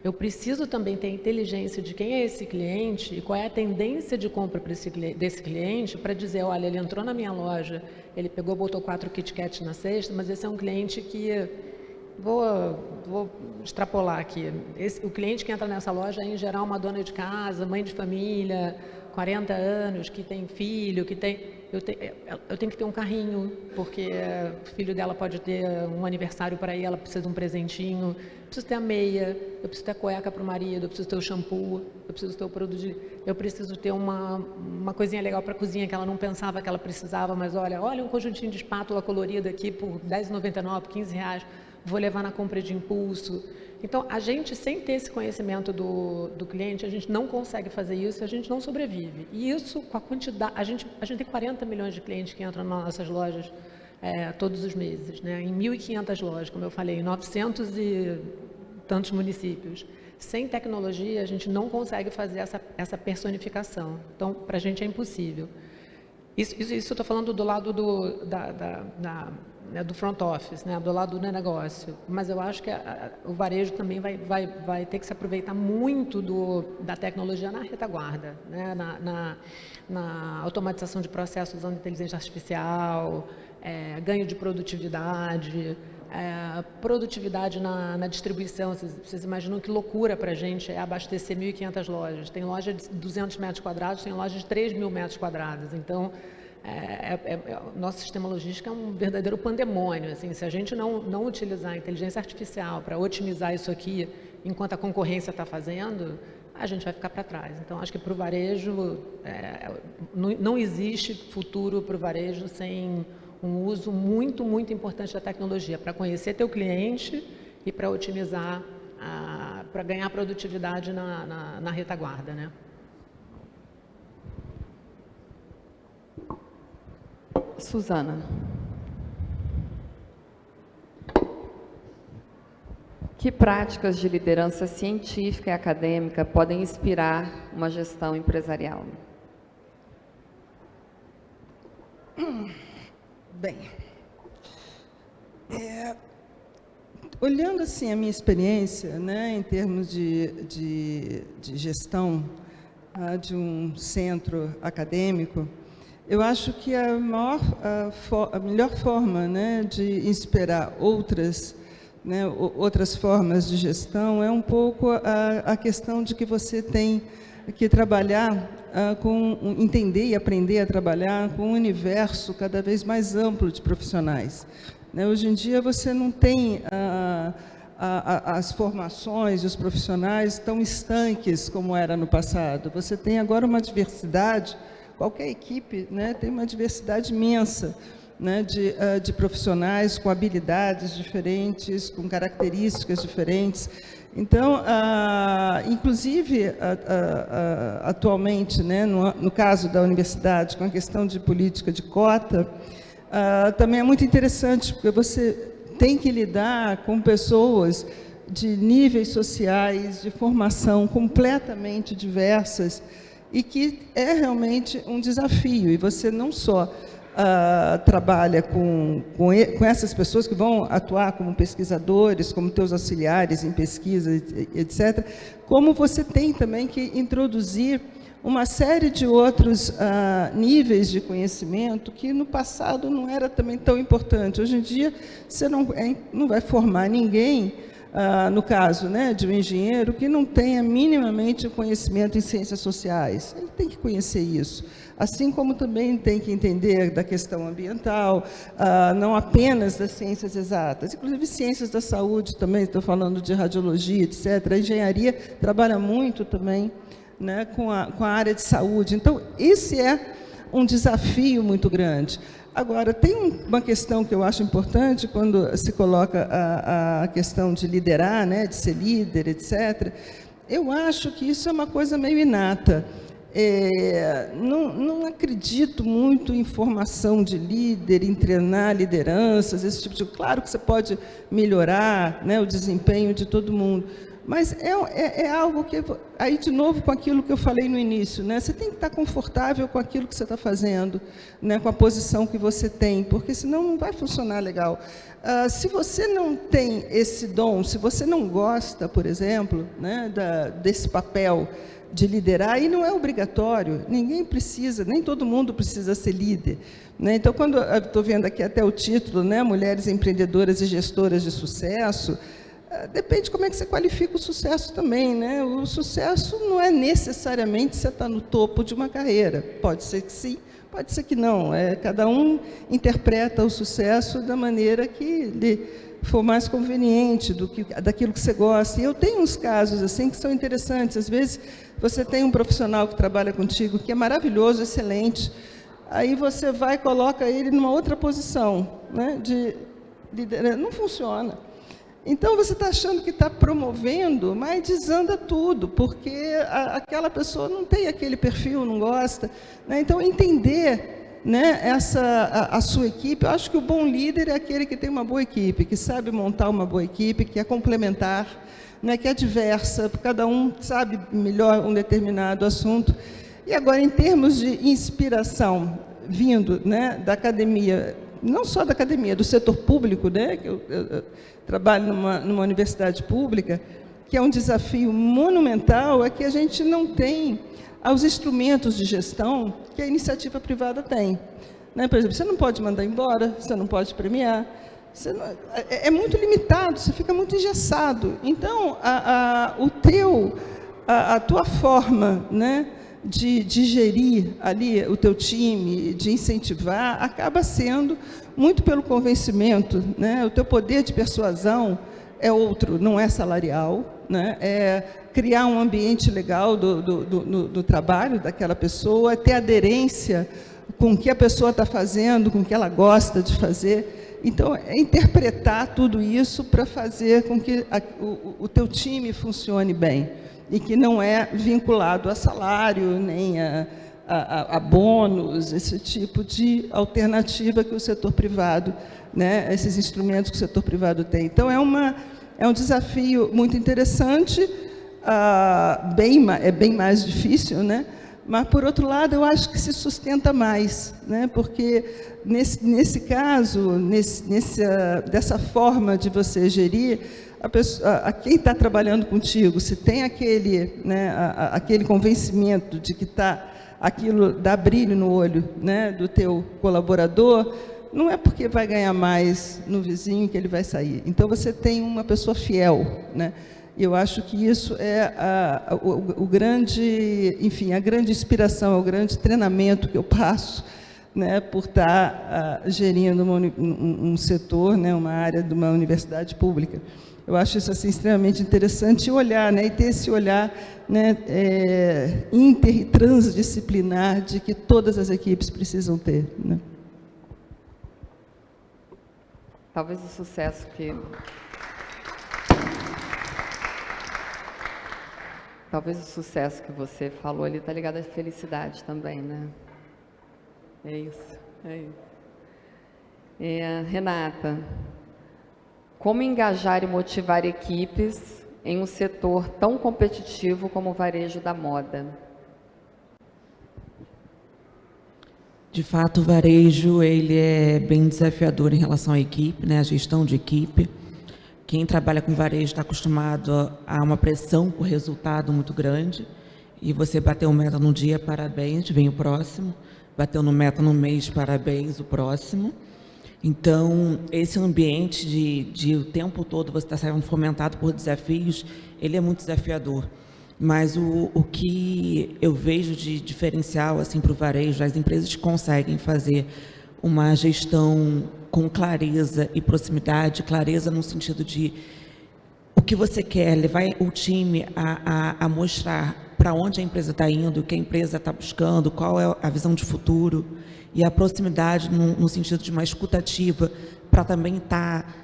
eu preciso também ter inteligência de quem é esse cliente e qual é a tendência de compra desse cliente para dizer, olha, ele entrou na minha loja, ele pegou, botou 4 Kit Kats na cesta, mas esse é um cliente que... Vou extrapolar aqui. O cliente que entra nessa loja é, em geral, uma dona de casa, mãe de família, 40 anos, que tem filho, que tem... Eu tenho que ter um carrinho, porque o filho dela pode ter um aniversário para ir, ela precisa de um presentinho, eu preciso ter a meia, eu preciso ter a cueca para o marido, eu preciso ter o shampoo, eu preciso ter o produto eu preciso ter uma coisinha legal para a cozinha que ela não pensava que ela precisava, mas olha um conjuntinho de espátula colorida aqui por R$10,99, R$15, vou levar na compra de impulso. Então, a gente, sem ter esse conhecimento do cliente, a gente não consegue fazer isso, a gente não sobrevive. E isso, com a quantidade... A gente tem 40 milhões de clientes que entram nas nossas lojas todos os meses, né? Em 1.500 lojas, como eu falei, em 900 e tantos municípios. Sem tecnologia, a gente não consegue fazer essa personificação. Então, para a gente é impossível. Isso eu estou falando do lado do front office, né, do lado do negócio, mas eu acho que o varejo também vai ter que se aproveitar muito da tecnologia na retaguarda, né, na automatização de processos usando inteligência artificial, ganho de produtividade, produtividade na distribuição. Vocês imaginam que loucura para a gente é abastecer 1.500 lojas. Tem loja de 200 metros quadrados, tem loja de 3.000 metros quadrados. Então, nosso sistema logístico é um verdadeiro pandemônio. Assim, se a gente não utilizar a inteligência artificial para otimizar isso aqui, enquanto a concorrência está fazendo, a gente vai ficar para trás. Então, acho que para o varejo, não existe futuro para o varejo sem um uso muito, muito importante da tecnologia, para conhecer teu cliente e para otimizar, para ganhar produtividade na retaguarda, né? Suzana. Que práticas de liderança científica e acadêmica podem inspirar uma gestão empresarial? Bem, olhando assim a minha experiência, né, em termos de gestão de um centro acadêmico, eu acho que a melhor forma, né, de inspirar outras formas de gestão é um pouco a questão de que você tem que trabalhar entender e aprender a trabalhar com um universo cada vez mais amplo de profissionais. Né? Hoje em dia você não tem as formações, os profissionais tão estanques como era no passado. Você tem agora uma diversidade. Qualquer equipe, né, tem uma diversidade imensa, né, de profissionais com habilidades diferentes, com características diferentes. Então, inclusive, atualmente, né, no caso da universidade, com a questão de política de cota, também é muito interessante, porque você tem que lidar com pessoas de níveis sociais, de formação completamente diversas, e que é realmente um desafio. E você não só trabalha com essas pessoas que vão atuar como pesquisadores, como teus auxiliares em pesquisa, etc., como você tem também que introduzir uma série de outros níveis de conhecimento que no passado não era também tão importante. Hoje em dia, você não vai formar ninguém, no caso, né, de um engenheiro, que não tenha minimamente conhecimento em ciências sociais. Ele tem que conhecer isso. Assim como também tem que entender da questão ambiental, não apenas das ciências exatas, inclusive ciências da saúde também, estou falando de radiologia, etc. A engenharia trabalha muito também, né, com a área de saúde. Então, esse é um desafio muito grande. Agora, tem uma questão que eu acho importante quando se coloca a questão de liderar, né, de ser líder, etc. Eu acho que isso é uma coisa meio inata. Não acredito muito em formação de líder, em treinar lideranças, esse tipo de coisa. Claro que você pode melhorar, né, o desempenho de todo mundo, Mas é algo que, aí de novo com aquilo que eu falei no início, né? Você tem que estar confortável com aquilo que você está fazendo, né? Com a posição que você tem, porque senão não vai funcionar legal. Se você não tem esse dom, se você não gosta, por exemplo, né, desse papel de liderar, e não é obrigatório, ninguém precisa, nem todo mundo precisa ser líder, né? Então, quando eu estou vendo aqui até o título, né, Mulheres Empreendedoras e Gestoras de Sucesso, depende como é que você qualifica o sucesso também, né? O sucesso não é necessariamente você estar no topo de uma carreira. Pode ser que sim, pode ser que não. Cada um interpreta o sucesso da maneira que lhe for mais conveniente, daquilo que você gosta. E eu tenho uns casos assim que são interessantes. Às vezes você tem um profissional que trabalha contigo que é maravilhoso, excelente. Aí você vai e coloca ele numa outra posição, né, de liderança. Não funciona. Então, você está achando que está promovendo, mas desanda tudo, porque aquela pessoa não tem aquele perfil, não gosta, né? Então, entender, né, a sua equipe, eu acho que o bom líder é aquele que tem uma boa equipe, que sabe montar uma boa equipe, que é complementar, né, que é diversa, cada um sabe melhor um determinado assunto. E agora, em termos de inspiração, vindo, né, da academia, não só da academia, do setor público, né, que eu trabalho numa universidade pública, que é um desafio monumental, é que a gente não tem os instrumentos de gestão que a iniciativa privada tem, né? Por exemplo, você não pode mandar embora, você não pode premiar, é muito limitado, você fica muito engessado. Então, a tua forma, né, de gerir ali o teu time, de incentivar, acaba sendo muito pelo convencimento, né? O teu poder de persuasão é outro, não é salarial, né? É criar um ambiente legal do trabalho daquela pessoa, é ter aderência com o que a pessoa está fazendo, com o que ela gosta de fazer. Então, é interpretar tudo isso para fazer com que o teu time funcione bem, e que não é vinculado a salário, nem a bônus, esse tipo de alternativa que o setor privado, né, esses instrumentos que o setor privado tem. Então, é um desafio muito interessante, é bem mais difícil, né? Mas, por outro lado, eu acho que se sustenta mais, né? Porque, nesse caso, dessa forma de você gerir, quem está trabalhando contigo, se tem aquele, né, aquele convencimento de que aquilo dá brilho no olho, né, do teu colaborador, não é porque vai ganhar mais no vizinho que ele vai sair. Então, você tem uma pessoa fiel, né? E eu acho que isso é o grande, enfim, a grande inspiração, o grande treinamento que eu passo, né, por estar gerindo um setor, né, uma área de uma universidade pública. Eu acho isso assim, extremamente interessante, olhar, né, e ter esse olhar, né, inter e transdisciplinar de que todas as equipes precisam ter, né? Talvez o sucesso que... Talvez o sucesso que você falou ali está ligado à felicidade também, né? É isso, é isso. Renata, como engajar e motivar equipes em um setor tão competitivo como o varejo da moda? De fato, o varejo ele é bem desafiador em relação à equipe, né? A gestão de equipe. Quem trabalha com varejo está acostumado a uma pressão por resultado muito grande. E você bateu meta num dia, parabéns, vem o próximo. Bateu no meta no mês, parabéns, o próximo. Então, esse ambiente de o tempo todo você está sendo fomentado por desafios, ele é muito desafiador. Mas o que eu vejo de diferencial assim, para o varejo, as empresas que conseguem fazer uma gestão com clareza e proximidade, clareza no sentido de o que você quer, levar o time a mostrar para onde a empresa está indo, o que a empresa está buscando, qual é a visão de futuro, e a proximidade no sentido de uma escutativa, para também estar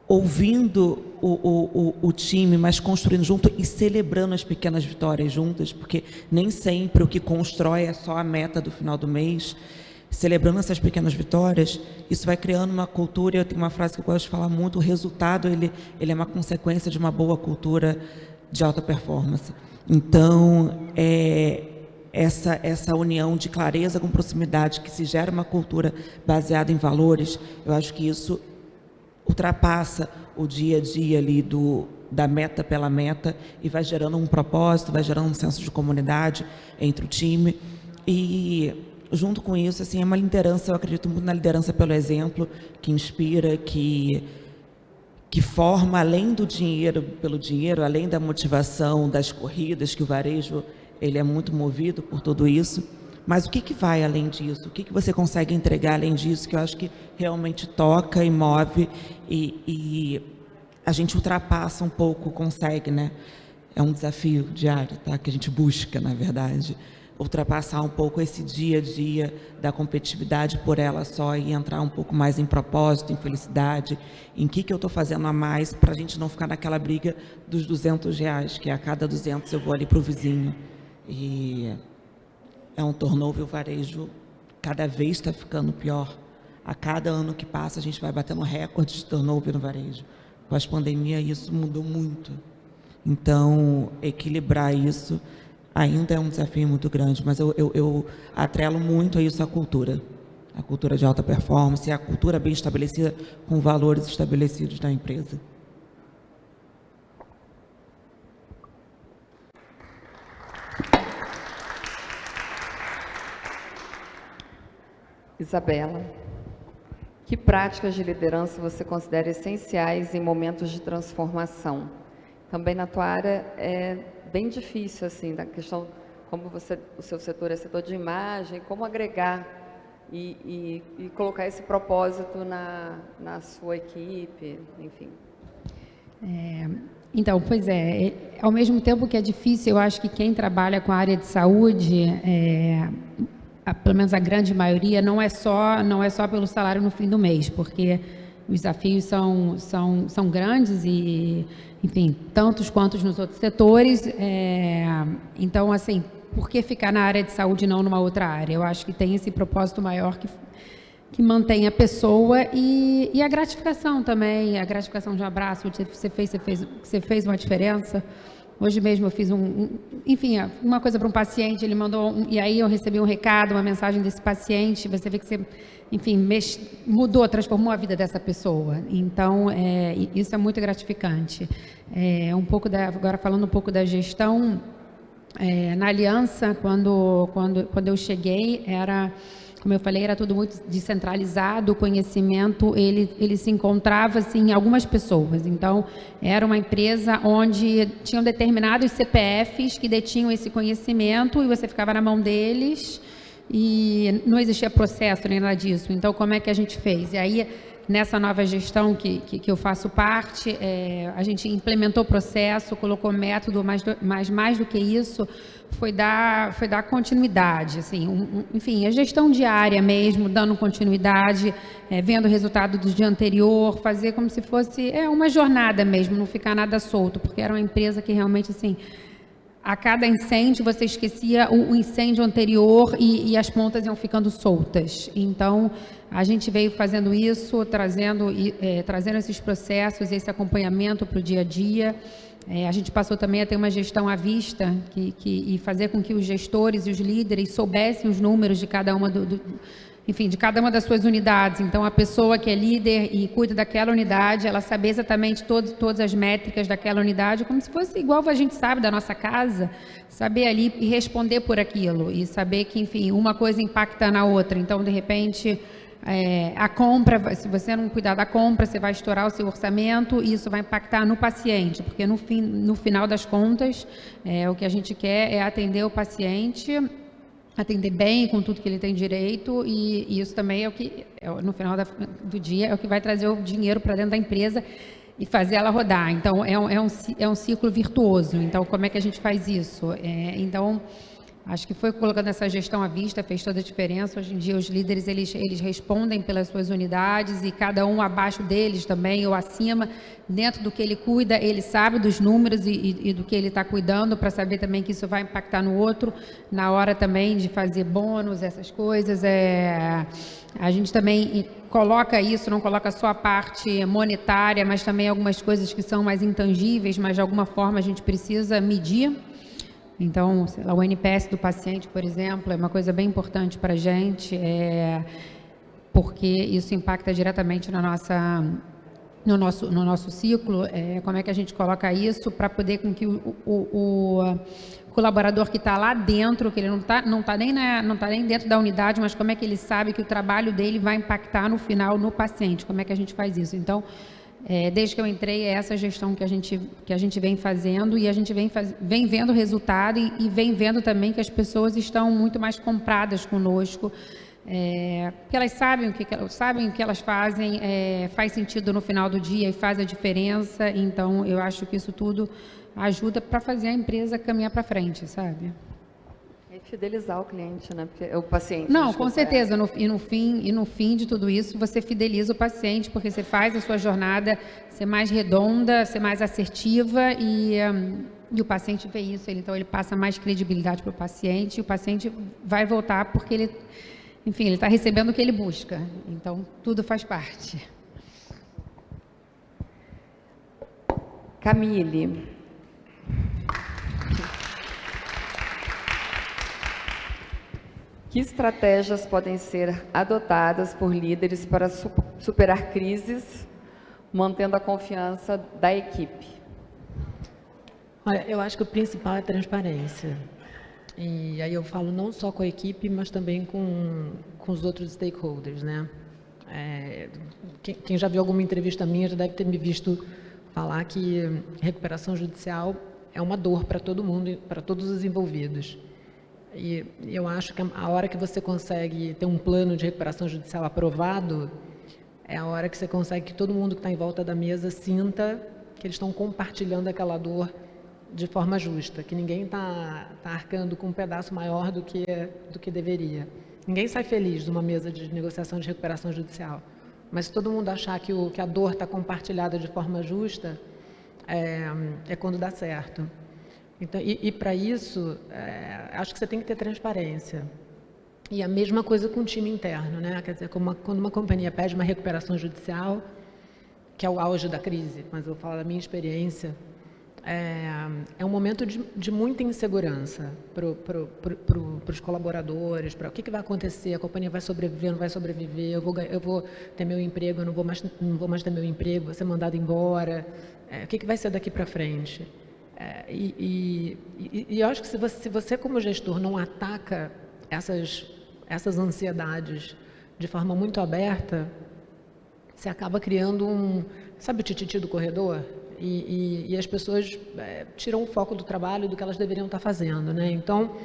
ouvindo o time, mas construindo junto e celebrando as pequenas vitórias juntas, porque nem sempre o que constrói é só a meta do final do mês. Celebrando essas pequenas vitórias, isso vai criando uma cultura. Eu tenho uma frase que eu gosto de falar muito: o resultado ele é uma consequência de uma boa cultura de alta performance. Então, essa união de clareza com proximidade, que se gera uma cultura baseada em valores, eu acho que isso ultrapassa o dia a dia ali da meta pela meta e vai gerando um propósito, vai gerando um senso de comunidade entre o time. E, junto com isso, assim, é uma liderança, eu acredito muito na liderança pelo exemplo, que inspira, que forma, além do dinheiro, pelo dinheiro, além da motivação das corridas, que o varejo ele é muito movido por tudo isso. Mas o que vai além disso? O que você consegue entregar além disso, que eu acho que realmente toca e move e a gente ultrapassa um pouco, consegue, né? É um desafio diário, tá? Que a gente busca, na verdade, ultrapassar um pouco esse dia a dia da competitividade por ela só e entrar um pouco mais em propósito, em felicidade, em que eu estou fazendo a mais para a gente não ficar naquela briga dos R$200, que a cada 200 eu vou ali para o vizinho. E é um turnover, o varejo cada vez está ficando pior. A cada ano que passa, a gente vai batendo recorde de turnover no varejo. Pós-pandemia, isso mudou muito. Então, equilibrar isso ainda é um desafio muito grande, mas eu atrelo muito a isso a cultura de alta performance, a cultura bem estabelecida, com valores estabelecidos na empresa. Isabela, que práticas de liderança você considera essenciais em momentos de transformação? Também na tua área é bem difícil, assim, da questão, como o seu setor é setor de imagem, como agregar e colocar esse propósito na sua equipe, enfim. Então, pois é, ao mesmo tempo que é difícil, eu acho que quem trabalha com a área de saúde, pelo menos a grande maioria, não é só pelo salário no fim do mês, porque os desafios são grandes e, enfim, tantos quanto nos outros setores. Então, assim, por que ficar na área de saúde e não numa outra área? Eu acho que tem esse propósito maior que mantém a pessoa e a gratificação também, a gratificação de um abraço, você fez uma diferença. Hoje mesmo eu fiz enfim, uma coisa para um paciente, ele mandou, e aí eu recebi um recado, uma mensagem desse paciente, você vê que você, enfim, mudou, transformou a vida dessa pessoa. Então, isso é muito gratificante. Agora falando um pouco da gestão, na Aliança, quando eu cheguei, como eu falei, era tudo muito descentralizado, o conhecimento, ele se encontrava assim, em algumas pessoas. Então, era uma empresa onde tinham determinados CPFs que detinham esse conhecimento e você ficava na mão deles e não existia processo nem nada disso. Então, como é que a gente fez? E aí, nessa nova gestão que eu faço parte, a gente implementou o processo, colocou método, mas mais do que isso, foi dar continuidade, assim, enfim, a gestão diária mesmo, dando continuidade, vendo o resultado do dia anterior, fazer como se fosse uma jornada mesmo, não ficar nada solto, porque era uma empresa que realmente, assim, a cada incêndio você esquecia o incêndio anterior e as pontas iam ficando soltas. Então, a gente veio fazendo isso, trazendo esses processos, esse acompanhamento para o dia a dia. A gente passou também a ter uma gestão à vista e fazer com que os gestores e os líderes soubessem os números de cada uma de cada uma das suas unidades. Então, a pessoa que é líder e cuida daquela unidade, ela saber exatamente todas as métricas daquela unidade, como se fosse igual a gente sabe da nossa casa, saber ali e responder por aquilo, e saber que, enfim, uma coisa impacta na outra. Então, de repente, a compra, se você não cuidar da compra, você vai estourar o seu orçamento e isso vai impactar no paciente, porque no final das contas, o que a gente quer é atender o paciente, atender bem com tudo que ele tem direito, e isso também é o que, no final do dia, é o que vai trazer o dinheiro para dentro da empresa e fazer ela rodar. Então, é um ciclo virtuoso. Então, como é que a gente faz isso? Então, acho que foi colocando essa gestão à vista, fez toda a diferença. Hoje em dia, os líderes, eles respondem pelas suas unidades e cada um abaixo deles também, ou acima, dentro do que ele cuida, ele sabe dos números e do que ele está cuidando, para saber também que isso vai impactar no outro, na hora também de fazer bônus, essas coisas. A gente também coloca isso, não coloca só a parte monetária, mas também algumas coisas que são mais intangíveis, mas de alguma forma a gente precisa medir. Então, sei lá, o NPS do paciente, por exemplo, é uma coisa bem importante para a gente, porque isso impacta diretamente no nosso ciclo. Como é que a gente coloca isso para poder com que o colaborador que está lá dentro, que ele não tá nem dentro da unidade, mas como é que ele sabe que o trabalho dele vai impactar no final no paciente? Como é que a gente faz isso? Então, desde que eu entrei, é essa gestão que a gente vem fazendo, e a gente vem vendo resultado e vem vendo também que as pessoas estão muito mais compradas conosco, porque elas sabem o que elas fazem, faz sentido no final do dia e faz a diferença. Então, eu acho que isso tudo ajuda para fazer a empresa caminhar para frente, sabe? E fidelizar o cliente, né? Porque o paciente. Não, com certeza. E no fim de tudo isso, você fideliza o paciente, porque você faz a sua jornada ser mais redonda, ser mais assertiva, e o paciente vê isso. Então, ele passa mais credibilidade para o paciente, e o paciente vai voltar porque ele está recebendo o que ele busca. Então, tudo faz parte. Camille. Que estratégias podem ser adotadas por líderes para superar crises, mantendo a confiança da equipe? Olha, eu acho que o principal é a transparência. E aí eu falo não só com a equipe, mas também com os outros stakeholders, né? Quem já viu alguma entrevista minha já deve ter me visto falar que recuperação judicial é uma dor para todo mundo, para todos os envolvidos. E eu acho que a hora que você consegue ter um plano de recuperação judicial aprovado, é a hora que você consegue que todo mundo que está em volta da mesa sinta que eles estão compartilhando aquela dor de forma justa, que ninguém está arcando com um pedaço maior do que deveria. Ninguém sai feliz de uma mesa de negociação de recuperação judicial, mas se todo mundo achar que a dor está compartilhada de forma justa, é quando dá certo. Então, e para isso, acho que você tem que ter transparência. E a mesma coisa com o time interno, né? Quer dizer, quando uma companhia pede uma recuperação judicial, que é o auge da crise, mas eu vou falar da minha experiência, é um momento de muita insegurança para os colaboradores, para o que vai acontecer, a companhia vai sobreviver, não vai sobreviver, eu vou ter meu emprego, eu não vou mais ter meu emprego, vou ser mandado embora, o que vai ser daqui para frente? E eu acho que se você como gestor não ataca essas ansiedades de forma muito aberta, você acaba criando sabe o tititi do corredor? E as pessoas tiram o foco do trabalho, do que elas deveriam estar fazendo, né? Então,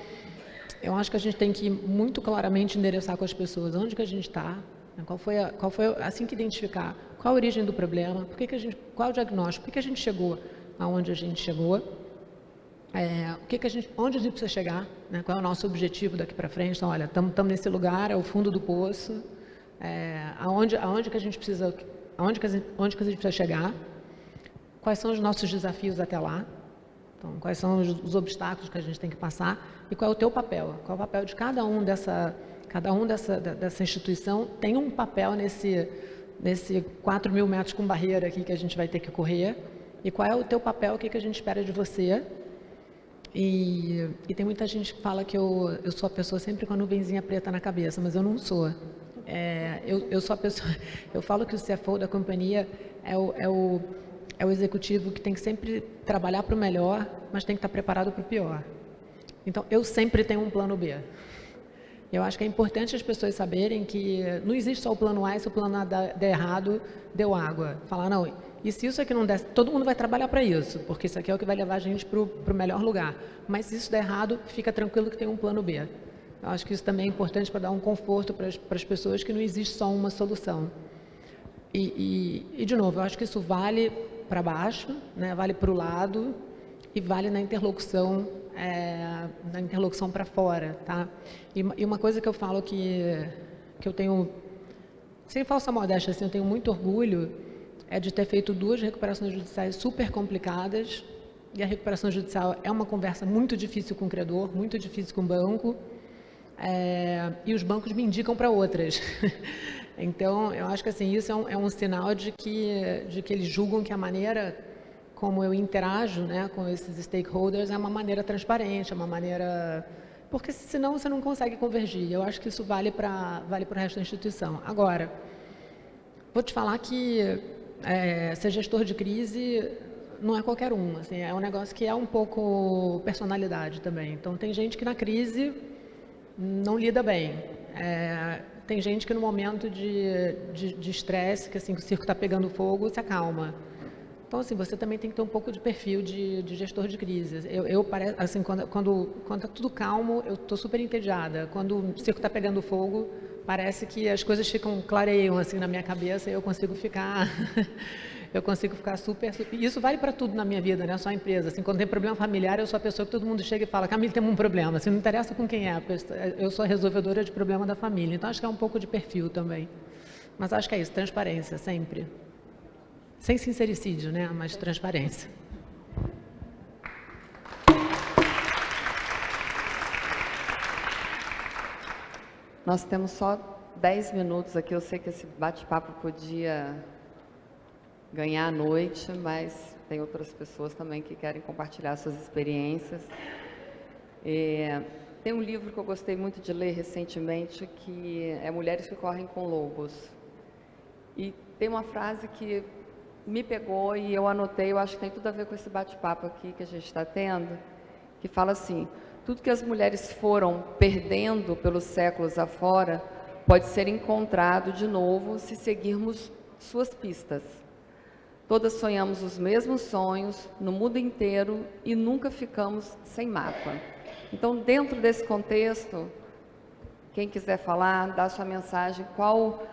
eu acho que a gente tem que muito claramente endereçar com as pessoas onde que a gente está, né? Qual foi assim que identificar qual a origem do problema, qual é o diagnóstico, por que a gente chegou aonde a gente chegou, onde a gente precisa chegar, né? Qual é o nosso objetivo daqui para frente. Então, olha, estamos nesse lugar, é o fundo do poço, aonde que a gente precisa chegar, quais são os nossos desafios até lá, então, quais são os obstáculos que a gente tem que passar e qual é o teu papel, qual é o papel de cada um dessa instituição. Tem um papel nesse 4.000 metros com barreira aqui que a gente vai ter que correr. E qual é o teu papel, o que a gente espera de você? E tem muita gente que fala que eu sou a pessoa sempre com a nuvenzinha preta na cabeça, mas eu não sou. Eu sou a pessoa... Eu falo que o CFO da companhia é o executivo que tem que sempre trabalhar para o melhor, mas tem que estar preparado para o pior. Então, eu sempre tenho um plano B. Eu acho que é importante as pessoas saberem que não existe só o plano A, e se o plano A der errado, deu água. Falar, não, e se isso aqui não der, todo mundo vai trabalhar para isso, porque isso aqui é o que vai levar a gente para o melhor lugar. Mas se isso der errado, fica tranquilo que tem um plano B. Eu acho que isso também é importante para dar um conforto para as pessoas, que não existe só uma solução. E de novo, eu acho que isso vale para baixo, né? Vale para o lado e vale na interlocução para fora, tá? E uma coisa que eu falo que eu tenho, sem falsa modéstia, assim, eu tenho muito orgulho, é de ter feito 2 recuperações judiciais super complicadas, e a recuperação judicial é uma conversa muito difícil com o credor, muito difícil com o banco, e os bancos me indicam para outras. Então, eu acho que assim, isso é um sinal de que eles julgam que a maneira como eu interajo, né, com esses stakeholders é uma maneira transparente, é uma maneira... Porque senão você não consegue convergir. Eu acho que isso vale para o resto da instituição. Agora, vou te falar que ser gestor de crise não é qualquer um. Assim, é um negócio que é um pouco personalidade também. Então, tem gente que na crise não lida bem. Tem gente que no momento de estresse, que assim, o circo está pegando fogo, se acalma. Então, assim, você também tem que ter um pouco de perfil de gestor de crise. Assim, quando está tudo calmo, eu estou super entediada. Quando o circo está pegando fogo, parece que as coisas clareiam assim na minha cabeça e eu consigo ficar super... Isso vale para tudo na minha vida, não é só a empresa. Assim, quando tem problema familiar, eu sou a pessoa que todo mundo chega e fala: Camille, temos um problema. Assim, não interessa com quem é, eu sou a resolvedora de problema da família. Então, acho que é um pouco de perfil também. Mas acho que é isso, transparência, sempre. Sem sincericídio, né? Mas transparência. Nós temos só 10 minutos aqui. Eu sei que esse bate-papo podia ganhar a noite, mas tem outras pessoas também que querem compartilhar suas experiências. Tem um livro que eu gostei muito de ler recentemente, que é Mulheres que Correm com Lobos. E tem uma frase que me pegou e eu anotei, eu acho que tem tudo a ver com esse bate-papo aqui que a gente está tendo, que fala assim: tudo que as mulheres foram perdendo pelos séculos afora pode ser encontrado de novo se seguirmos suas pistas. Todas sonhamos os mesmos sonhos no mundo inteiro e nunca ficamos sem mapa. Então, dentro desse contexto, quem quiser falar, dá sua mensagem. Qual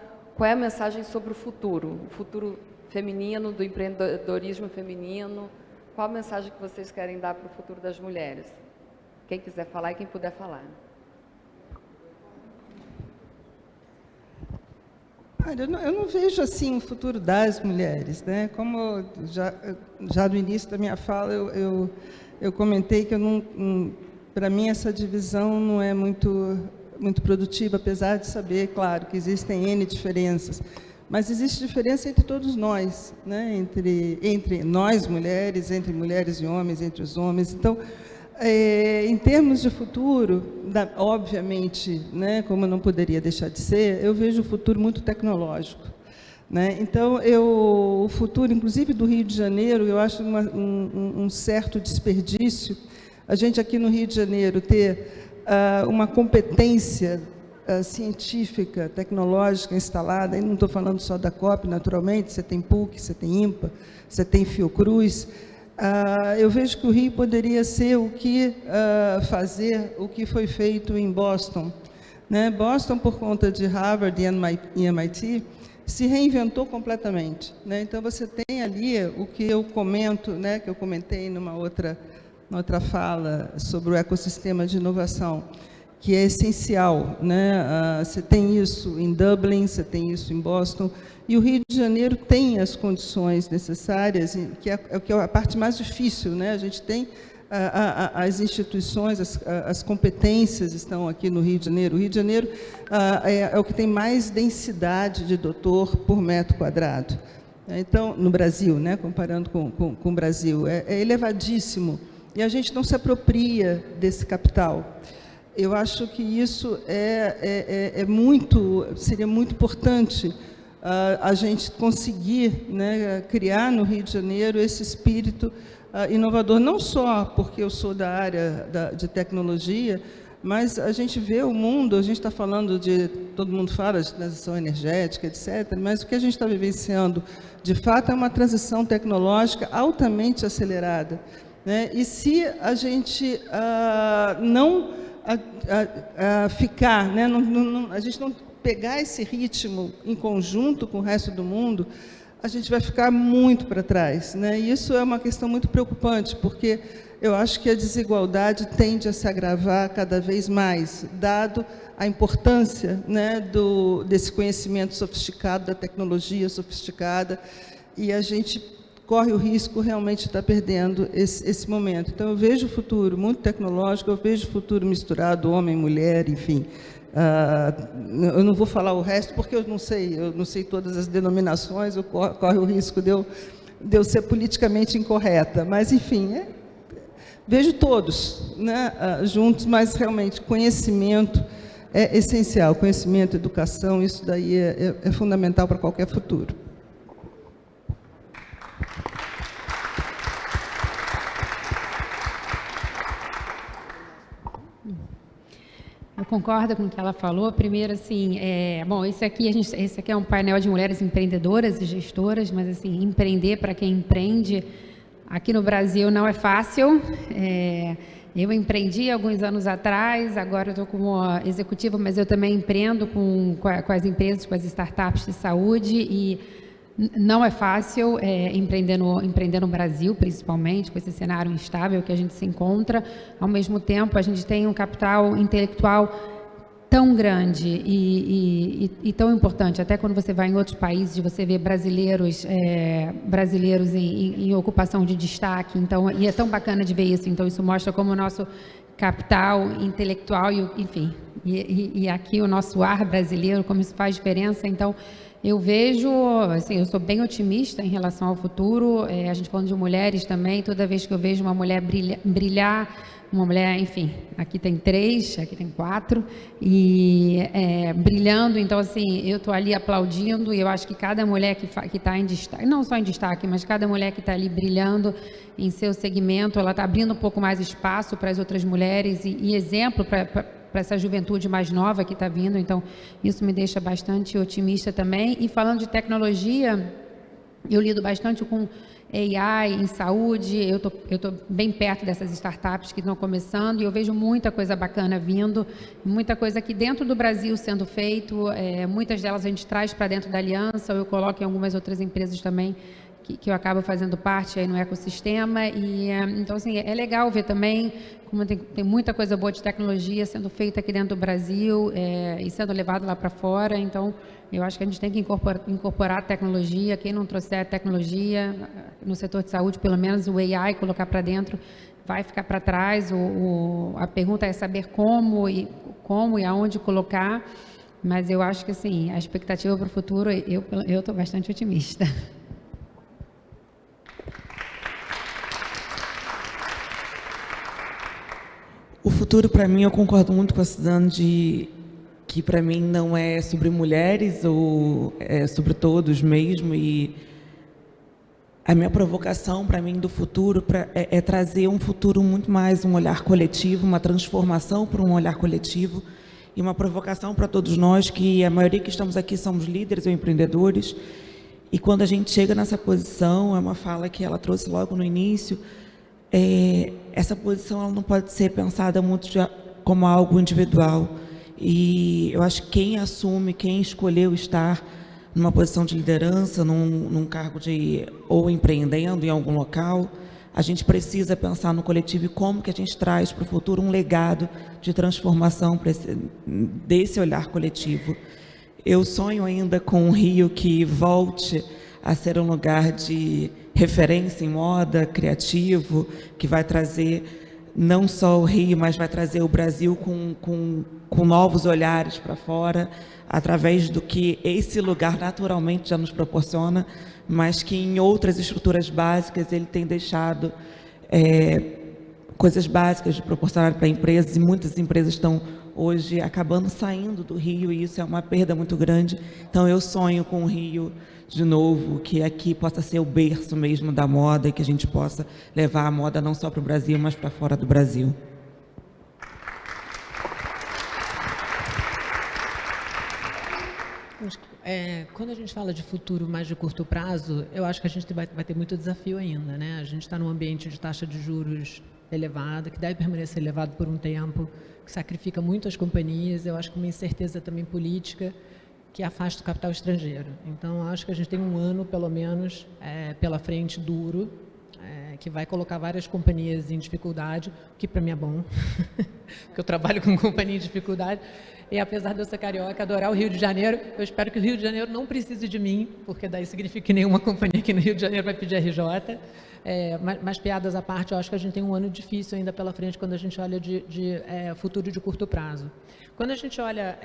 é a mensagem sobre o futuro feminino, do empreendedorismo feminino? Qual a mensagem que vocês querem dar para o futuro das mulheres? Quem quiser falar e quem puder falar. Olha, eu não vejo assim o futuro das mulheres, né? Como já no início da minha fala eu comentei que para mim essa divisão não é muito produtiva, apesar de saber, claro, que existem N diferenças. Mas existe diferença entre todos nós, né? Entre nós mulheres, entre mulheres e homens, entre os homens. Então, em termos de futuro, obviamente, né, como não poderia deixar de ser, eu vejo o futuro muito tecnológico, né? Então, o futuro, inclusive do Rio de Janeiro, eu acho um certo desperdício a gente aqui no Rio de Janeiro ter uma competência científica, tecnológica instalada. E não estou falando só da COP, naturalmente, você tem PUC, você tem IMPA, você tem Fiocruz. Eu vejo que o Rio poderia ser fazer o que foi feito em Boston, né? Boston, por conta de Harvard e MIT, se reinventou completamente, né? Então, você tem ali o que eu comento, né, que eu comentei numa outra fala sobre o ecossistema de inovação, que é essencial, né? Você tem isso em Dublin, você tem isso em Boston, e o Rio de Janeiro tem as condições necessárias, que é a parte mais difícil, né? A gente tem as instituições, as competências estão aqui no Rio de Janeiro. O Rio de Janeiro é o que tem mais densidade de doutor por metro quadrado. Então, no Brasil, né? Comparando com o Brasil, é elevadíssimo, e a gente não se apropria desse capital. Eu acho que isso seria muito importante a gente conseguir, né, criar no Rio de Janeiro esse espírito inovador, não só porque eu sou da área de tecnologia, mas a gente vê o mundo, a gente está falando todo mundo fala de transição energética, etc., mas o que a gente está vivenciando, de fato, é uma transição tecnológica altamente acelerada, né? E se a gente não ficar, né, a gente não pegar esse ritmo em conjunto com o resto do mundo, a gente vai ficar muito para trás, né? E isso é uma questão muito preocupante, porque eu acho que a desigualdade tende a se agravar cada vez mais, dado a importância, né, desse conhecimento sofisticado, da tecnologia sofisticada, e a gente corre o risco realmente de estar perdendo esse momento. Então, eu vejo o futuro muito tecnológico, eu vejo o futuro misturado, homem, mulher, enfim, Eu não vou falar o resto porque eu não sei todas as denominações, corre o risco de eu ser politicamente incorreta, mas, enfim, vejo todos, né, juntos, mas, realmente, conhecimento é essencial, conhecimento, educação, isso daí é fundamental para qualquer futuro. Eu concordo com o que ela falou. Primeiro, assim, bom, esse aqui é um painel de mulheres empreendedoras e gestoras, mas, assim, empreender para quem empreende aqui no Brasil não é fácil. Eu empreendi alguns anos atrás, agora eu estou como executiva, mas eu também empreendo com as empresas, com as startups de saúde, e não é fácil empreender no Brasil, principalmente, com esse cenário instável que a gente se encontra. Ao mesmo tempo, a gente tem um capital intelectual tão grande e tão importante. Até quando você vai em outros países, você vê brasileiros em ocupação de destaque. Então, e é tão bacana de ver isso. Então, isso mostra como o nosso capital intelectual, enfim, e aqui o nosso ar brasileiro, como isso faz diferença. Então, eu vejo, assim, eu sou bem otimista em relação ao futuro. A gente falando de mulheres também, toda vez que eu vejo uma mulher brilhar, uma mulher, enfim, aqui tem 3, aqui tem 4, e brilhando, então, assim, eu estou ali aplaudindo, e eu acho que cada mulher que está em destaque, não só em destaque, mas cada mulher que está ali brilhando em seu segmento, ela está abrindo um pouco mais espaço para as outras mulheres e exemplo para essa juventude mais nova que está vindo. Então, isso me deixa bastante otimista também. E falando de tecnologia, eu lido bastante com AI em saúde, eu tô bem perto dessas startups que estão começando, e eu vejo muita coisa bacana vindo, muita coisa aqui dentro do Brasil sendo feito, muitas delas a gente traz para dentro da aliança, ou eu coloco em algumas outras empresas também, que eu acabo fazendo parte aí no ecossistema. E então, assim, é legal ver também como tem muita coisa boa de tecnologia sendo feita aqui dentro do Brasil e sendo levado lá para fora. Então, eu acho que a gente tem que incorporar a tecnologia. Quem não trouxer a tecnologia no setor de saúde, pelo menos o AI, colocar para dentro, vai ficar para trás. A pergunta é saber como e aonde colocar. Mas eu acho que, assim, a expectativa para o futuro, eu estou bastante otimista. O futuro, para mim, eu concordo muito com a Suzana, que para mim não é sobre mulheres, ou é sobre todos mesmo, e a minha provocação para mim do futuro é trazer um futuro muito mais um olhar coletivo, uma transformação para um olhar coletivo, e uma provocação para todos nós, que a maioria que estamos aqui somos líderes ou empreendedores, e quando a gente chega nessa posição, é uma fala que ela trouxe logo no início, essa posição ela não pode ser pensada muito como algo individual. E eu acho que quem assume, quem escolheu estar numa posição de liderança, num cargo ou empreendendo em algum local, a gente precisa pensar no coletivo e como que a gente traz para o futuro um legado de transformação desse olhar coletivo. Eu sonho ainda com um Rio que volte a ser um lugar de referência em moda, criativo, que vai trazer não só o Rio, mas vai trazer o Brasil com novos olhares para fora, através do que esse lugar naturalmente já nos proporciona, mas que em outras estruturas básicas ele tem deixado coisas básicas de proporcionar para empresas, e muitas empresas estão hoje acabando saindo do Rio, e isso é uma perda muito grande. Então eu sonho com o Rio de novo, que aqui possa ser o berço mesmo da moda, e que a gente possa levar a moda não só para o Brasil, mas para fora do Brasil. Quando a gente fala de futuro mais de curto prazo, eu acho que a gente vai ter muito desafio ainda, né? A gente está num ambiente de taxa de juros elevada, que deve permanecer elevado por um tempo, que sacrifica muito as companhias. Eu acho que uma incerteza também política que afasta o capital estrangeiro. Então, acho que a gente tem um ano, pelo menos, pela frente duro, que vai colocar várias companhias em dificuldade, o que para mim é bom, porque eu trabalho com companhia em dificuldade. E apesar de eu ser carioca, adorar o Rio de Janeiro, eu espero que o Rio de Janeiro não precise de mim, porque daí significa que nenhuma companhia aqui no Rio de Janeiro vai pedir RJ. Mas piadas à parte, eu acho que a gente tem um ano difícil ainda pela frente quando a gente olha de futuro de curto prazo. Quando a gente olha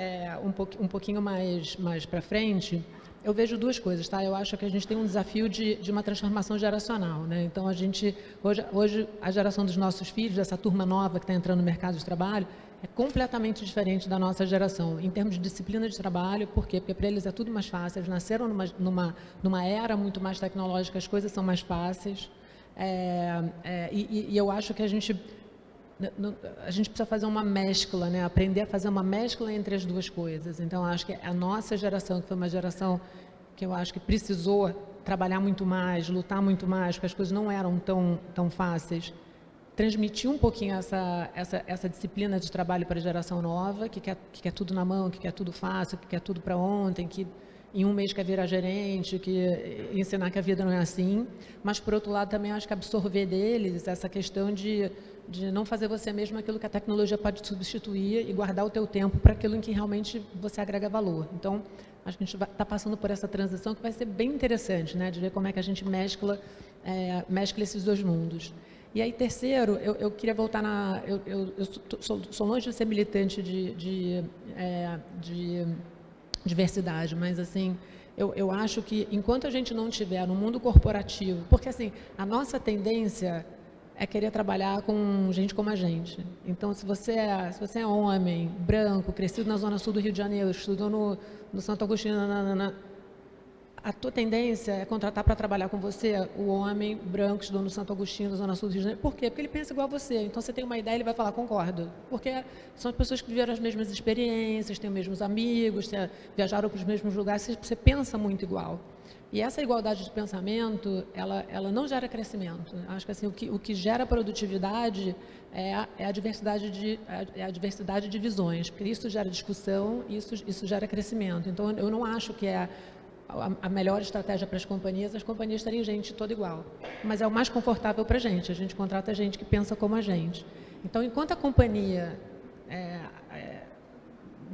um pouquinho mais para frente, eu vejo duas coisas, tá? Eu acho que a gente tem um desafio de uma transformação geracional, né? Então, hoje, a geração dos nossos filhos, dessa turma nova que está entrando no mercado de trabalho, é completamente diferente da nossa geração, em termos de disciplina de trabalho. Por quê? Porque para eles é tudo mais fácil, eles nasceram numa era muito mais tecnológica, as coisas são mais fáceis, e eu acho que a gente precisa fazer uma mescla, né? Aprender a fazer uma mescla entre as duas coisas. Então, acho que a nossa geração, que foi uma geração que eu acho que precisou trabalhar muito mais, lutar muito mais, porque as coisas não eram tão fáceis, transmitir um pouquinho essa disciplina de trabalho para a geração nova, que quer tudo na mão, que quer tudo fácil, que quer tudo para ontem, que em um mês quer virar gerente, que ensinar que a vida não é assim. Mas, por outro lado, também acho que absorver deles essa questão de não fazer você mesmo aquilo que a tecnologia pode substituir e guardar o teu tempo para aquilo em que realmente você agrega valor. Então, acho que a gente está passando por essa transição que vai ser bem interessante, né, de ver como é que a gente mescla esses dois mundos. E aí, terceiro, eu queria voltar eu sou longe de ser militante de diversidade, mas assim, eu acho que enquanto a gente não tiver no mundo corporativo, porque assim, a nossa tendência querer trabalhar com gente como a gente. Então, se você é homem, branco, crescido na zona sul do Rio de Janeiro, estudou no Santo Agostinho, a tua tendência é contratar para trabalhar com você o homem branco que estudou no Santo Agostinho, na zona sul do Rio de Janeiro. Por quê? Porque ele pensa igual a você. Então, você tem uma ideia, ele vai falar, concordo. Porque são as pessoas que viveram as mesmas experiências, têm os mesmos amigos, viajaram para os mesmos lugares, você pensa muito igual. E essa igualdade de pensamento, ela não gera crescimento. Acho que assim, o que gera produtividade é a diversidade de visões, porque isso gera discussão, isso gera crescimento. Então, eu não acho que é a melhor estratégia para as companhias terem gente toda igual. Mas é o mais confortável para a gente contrata gente que pensa como a gente. Então, enquanto a companhia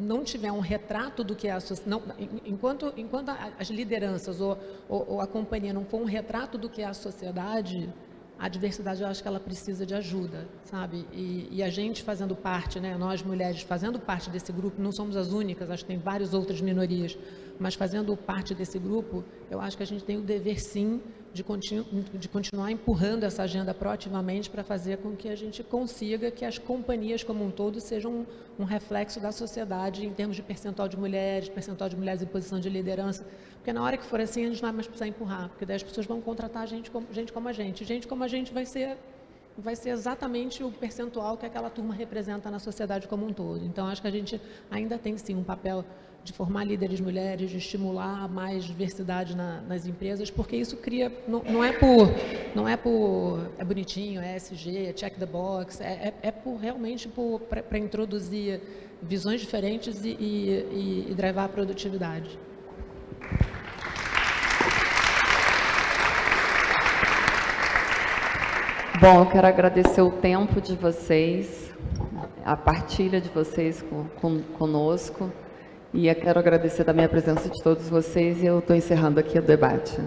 não tiver um retrato do que é a sociedade, enquanto as lideranças ou a companhia não for um retrato do que é a sociedade, a diversidade, eu acho que ela precisa de ajuda, sabe? E a gente fazendo parte, né, nós mulheres fazendo parte desse grupo, não somos as únicas, acho que tem várias outras minorias, mas fazendo parte desse grupo, eu acho que a gente tem o dever, sim, de continuar empurrando essa agenda proativamente para fazer com que a gente consiga que as companhias como um todo sejam um reflexo da sociedade em termos de percentual de mulheres em posição de liderança, porque na hora que for assim, a gente não vai mais precisar empurrar, porque daí as pessoas vão contratar gente como a gente. Gente como a gente vai ser exatamente o percentual que aquela turma representa na sociedade como um todo. Então, acho que a gente ainda tem, sim, um papel de formar líderes mulheres, de estimular mais diversidade nas empresas, porque isso cria, não é bonitinho, é ESG, é check the box, realmente para introduzir visões diferentes e drivar a produtividade. Bom, eu quero agradecer o tempo de vocês, a partilha de vocês conosco, e eu quero agradecer também a presença de todos vocês, e eu estou encerrando aqui o debate.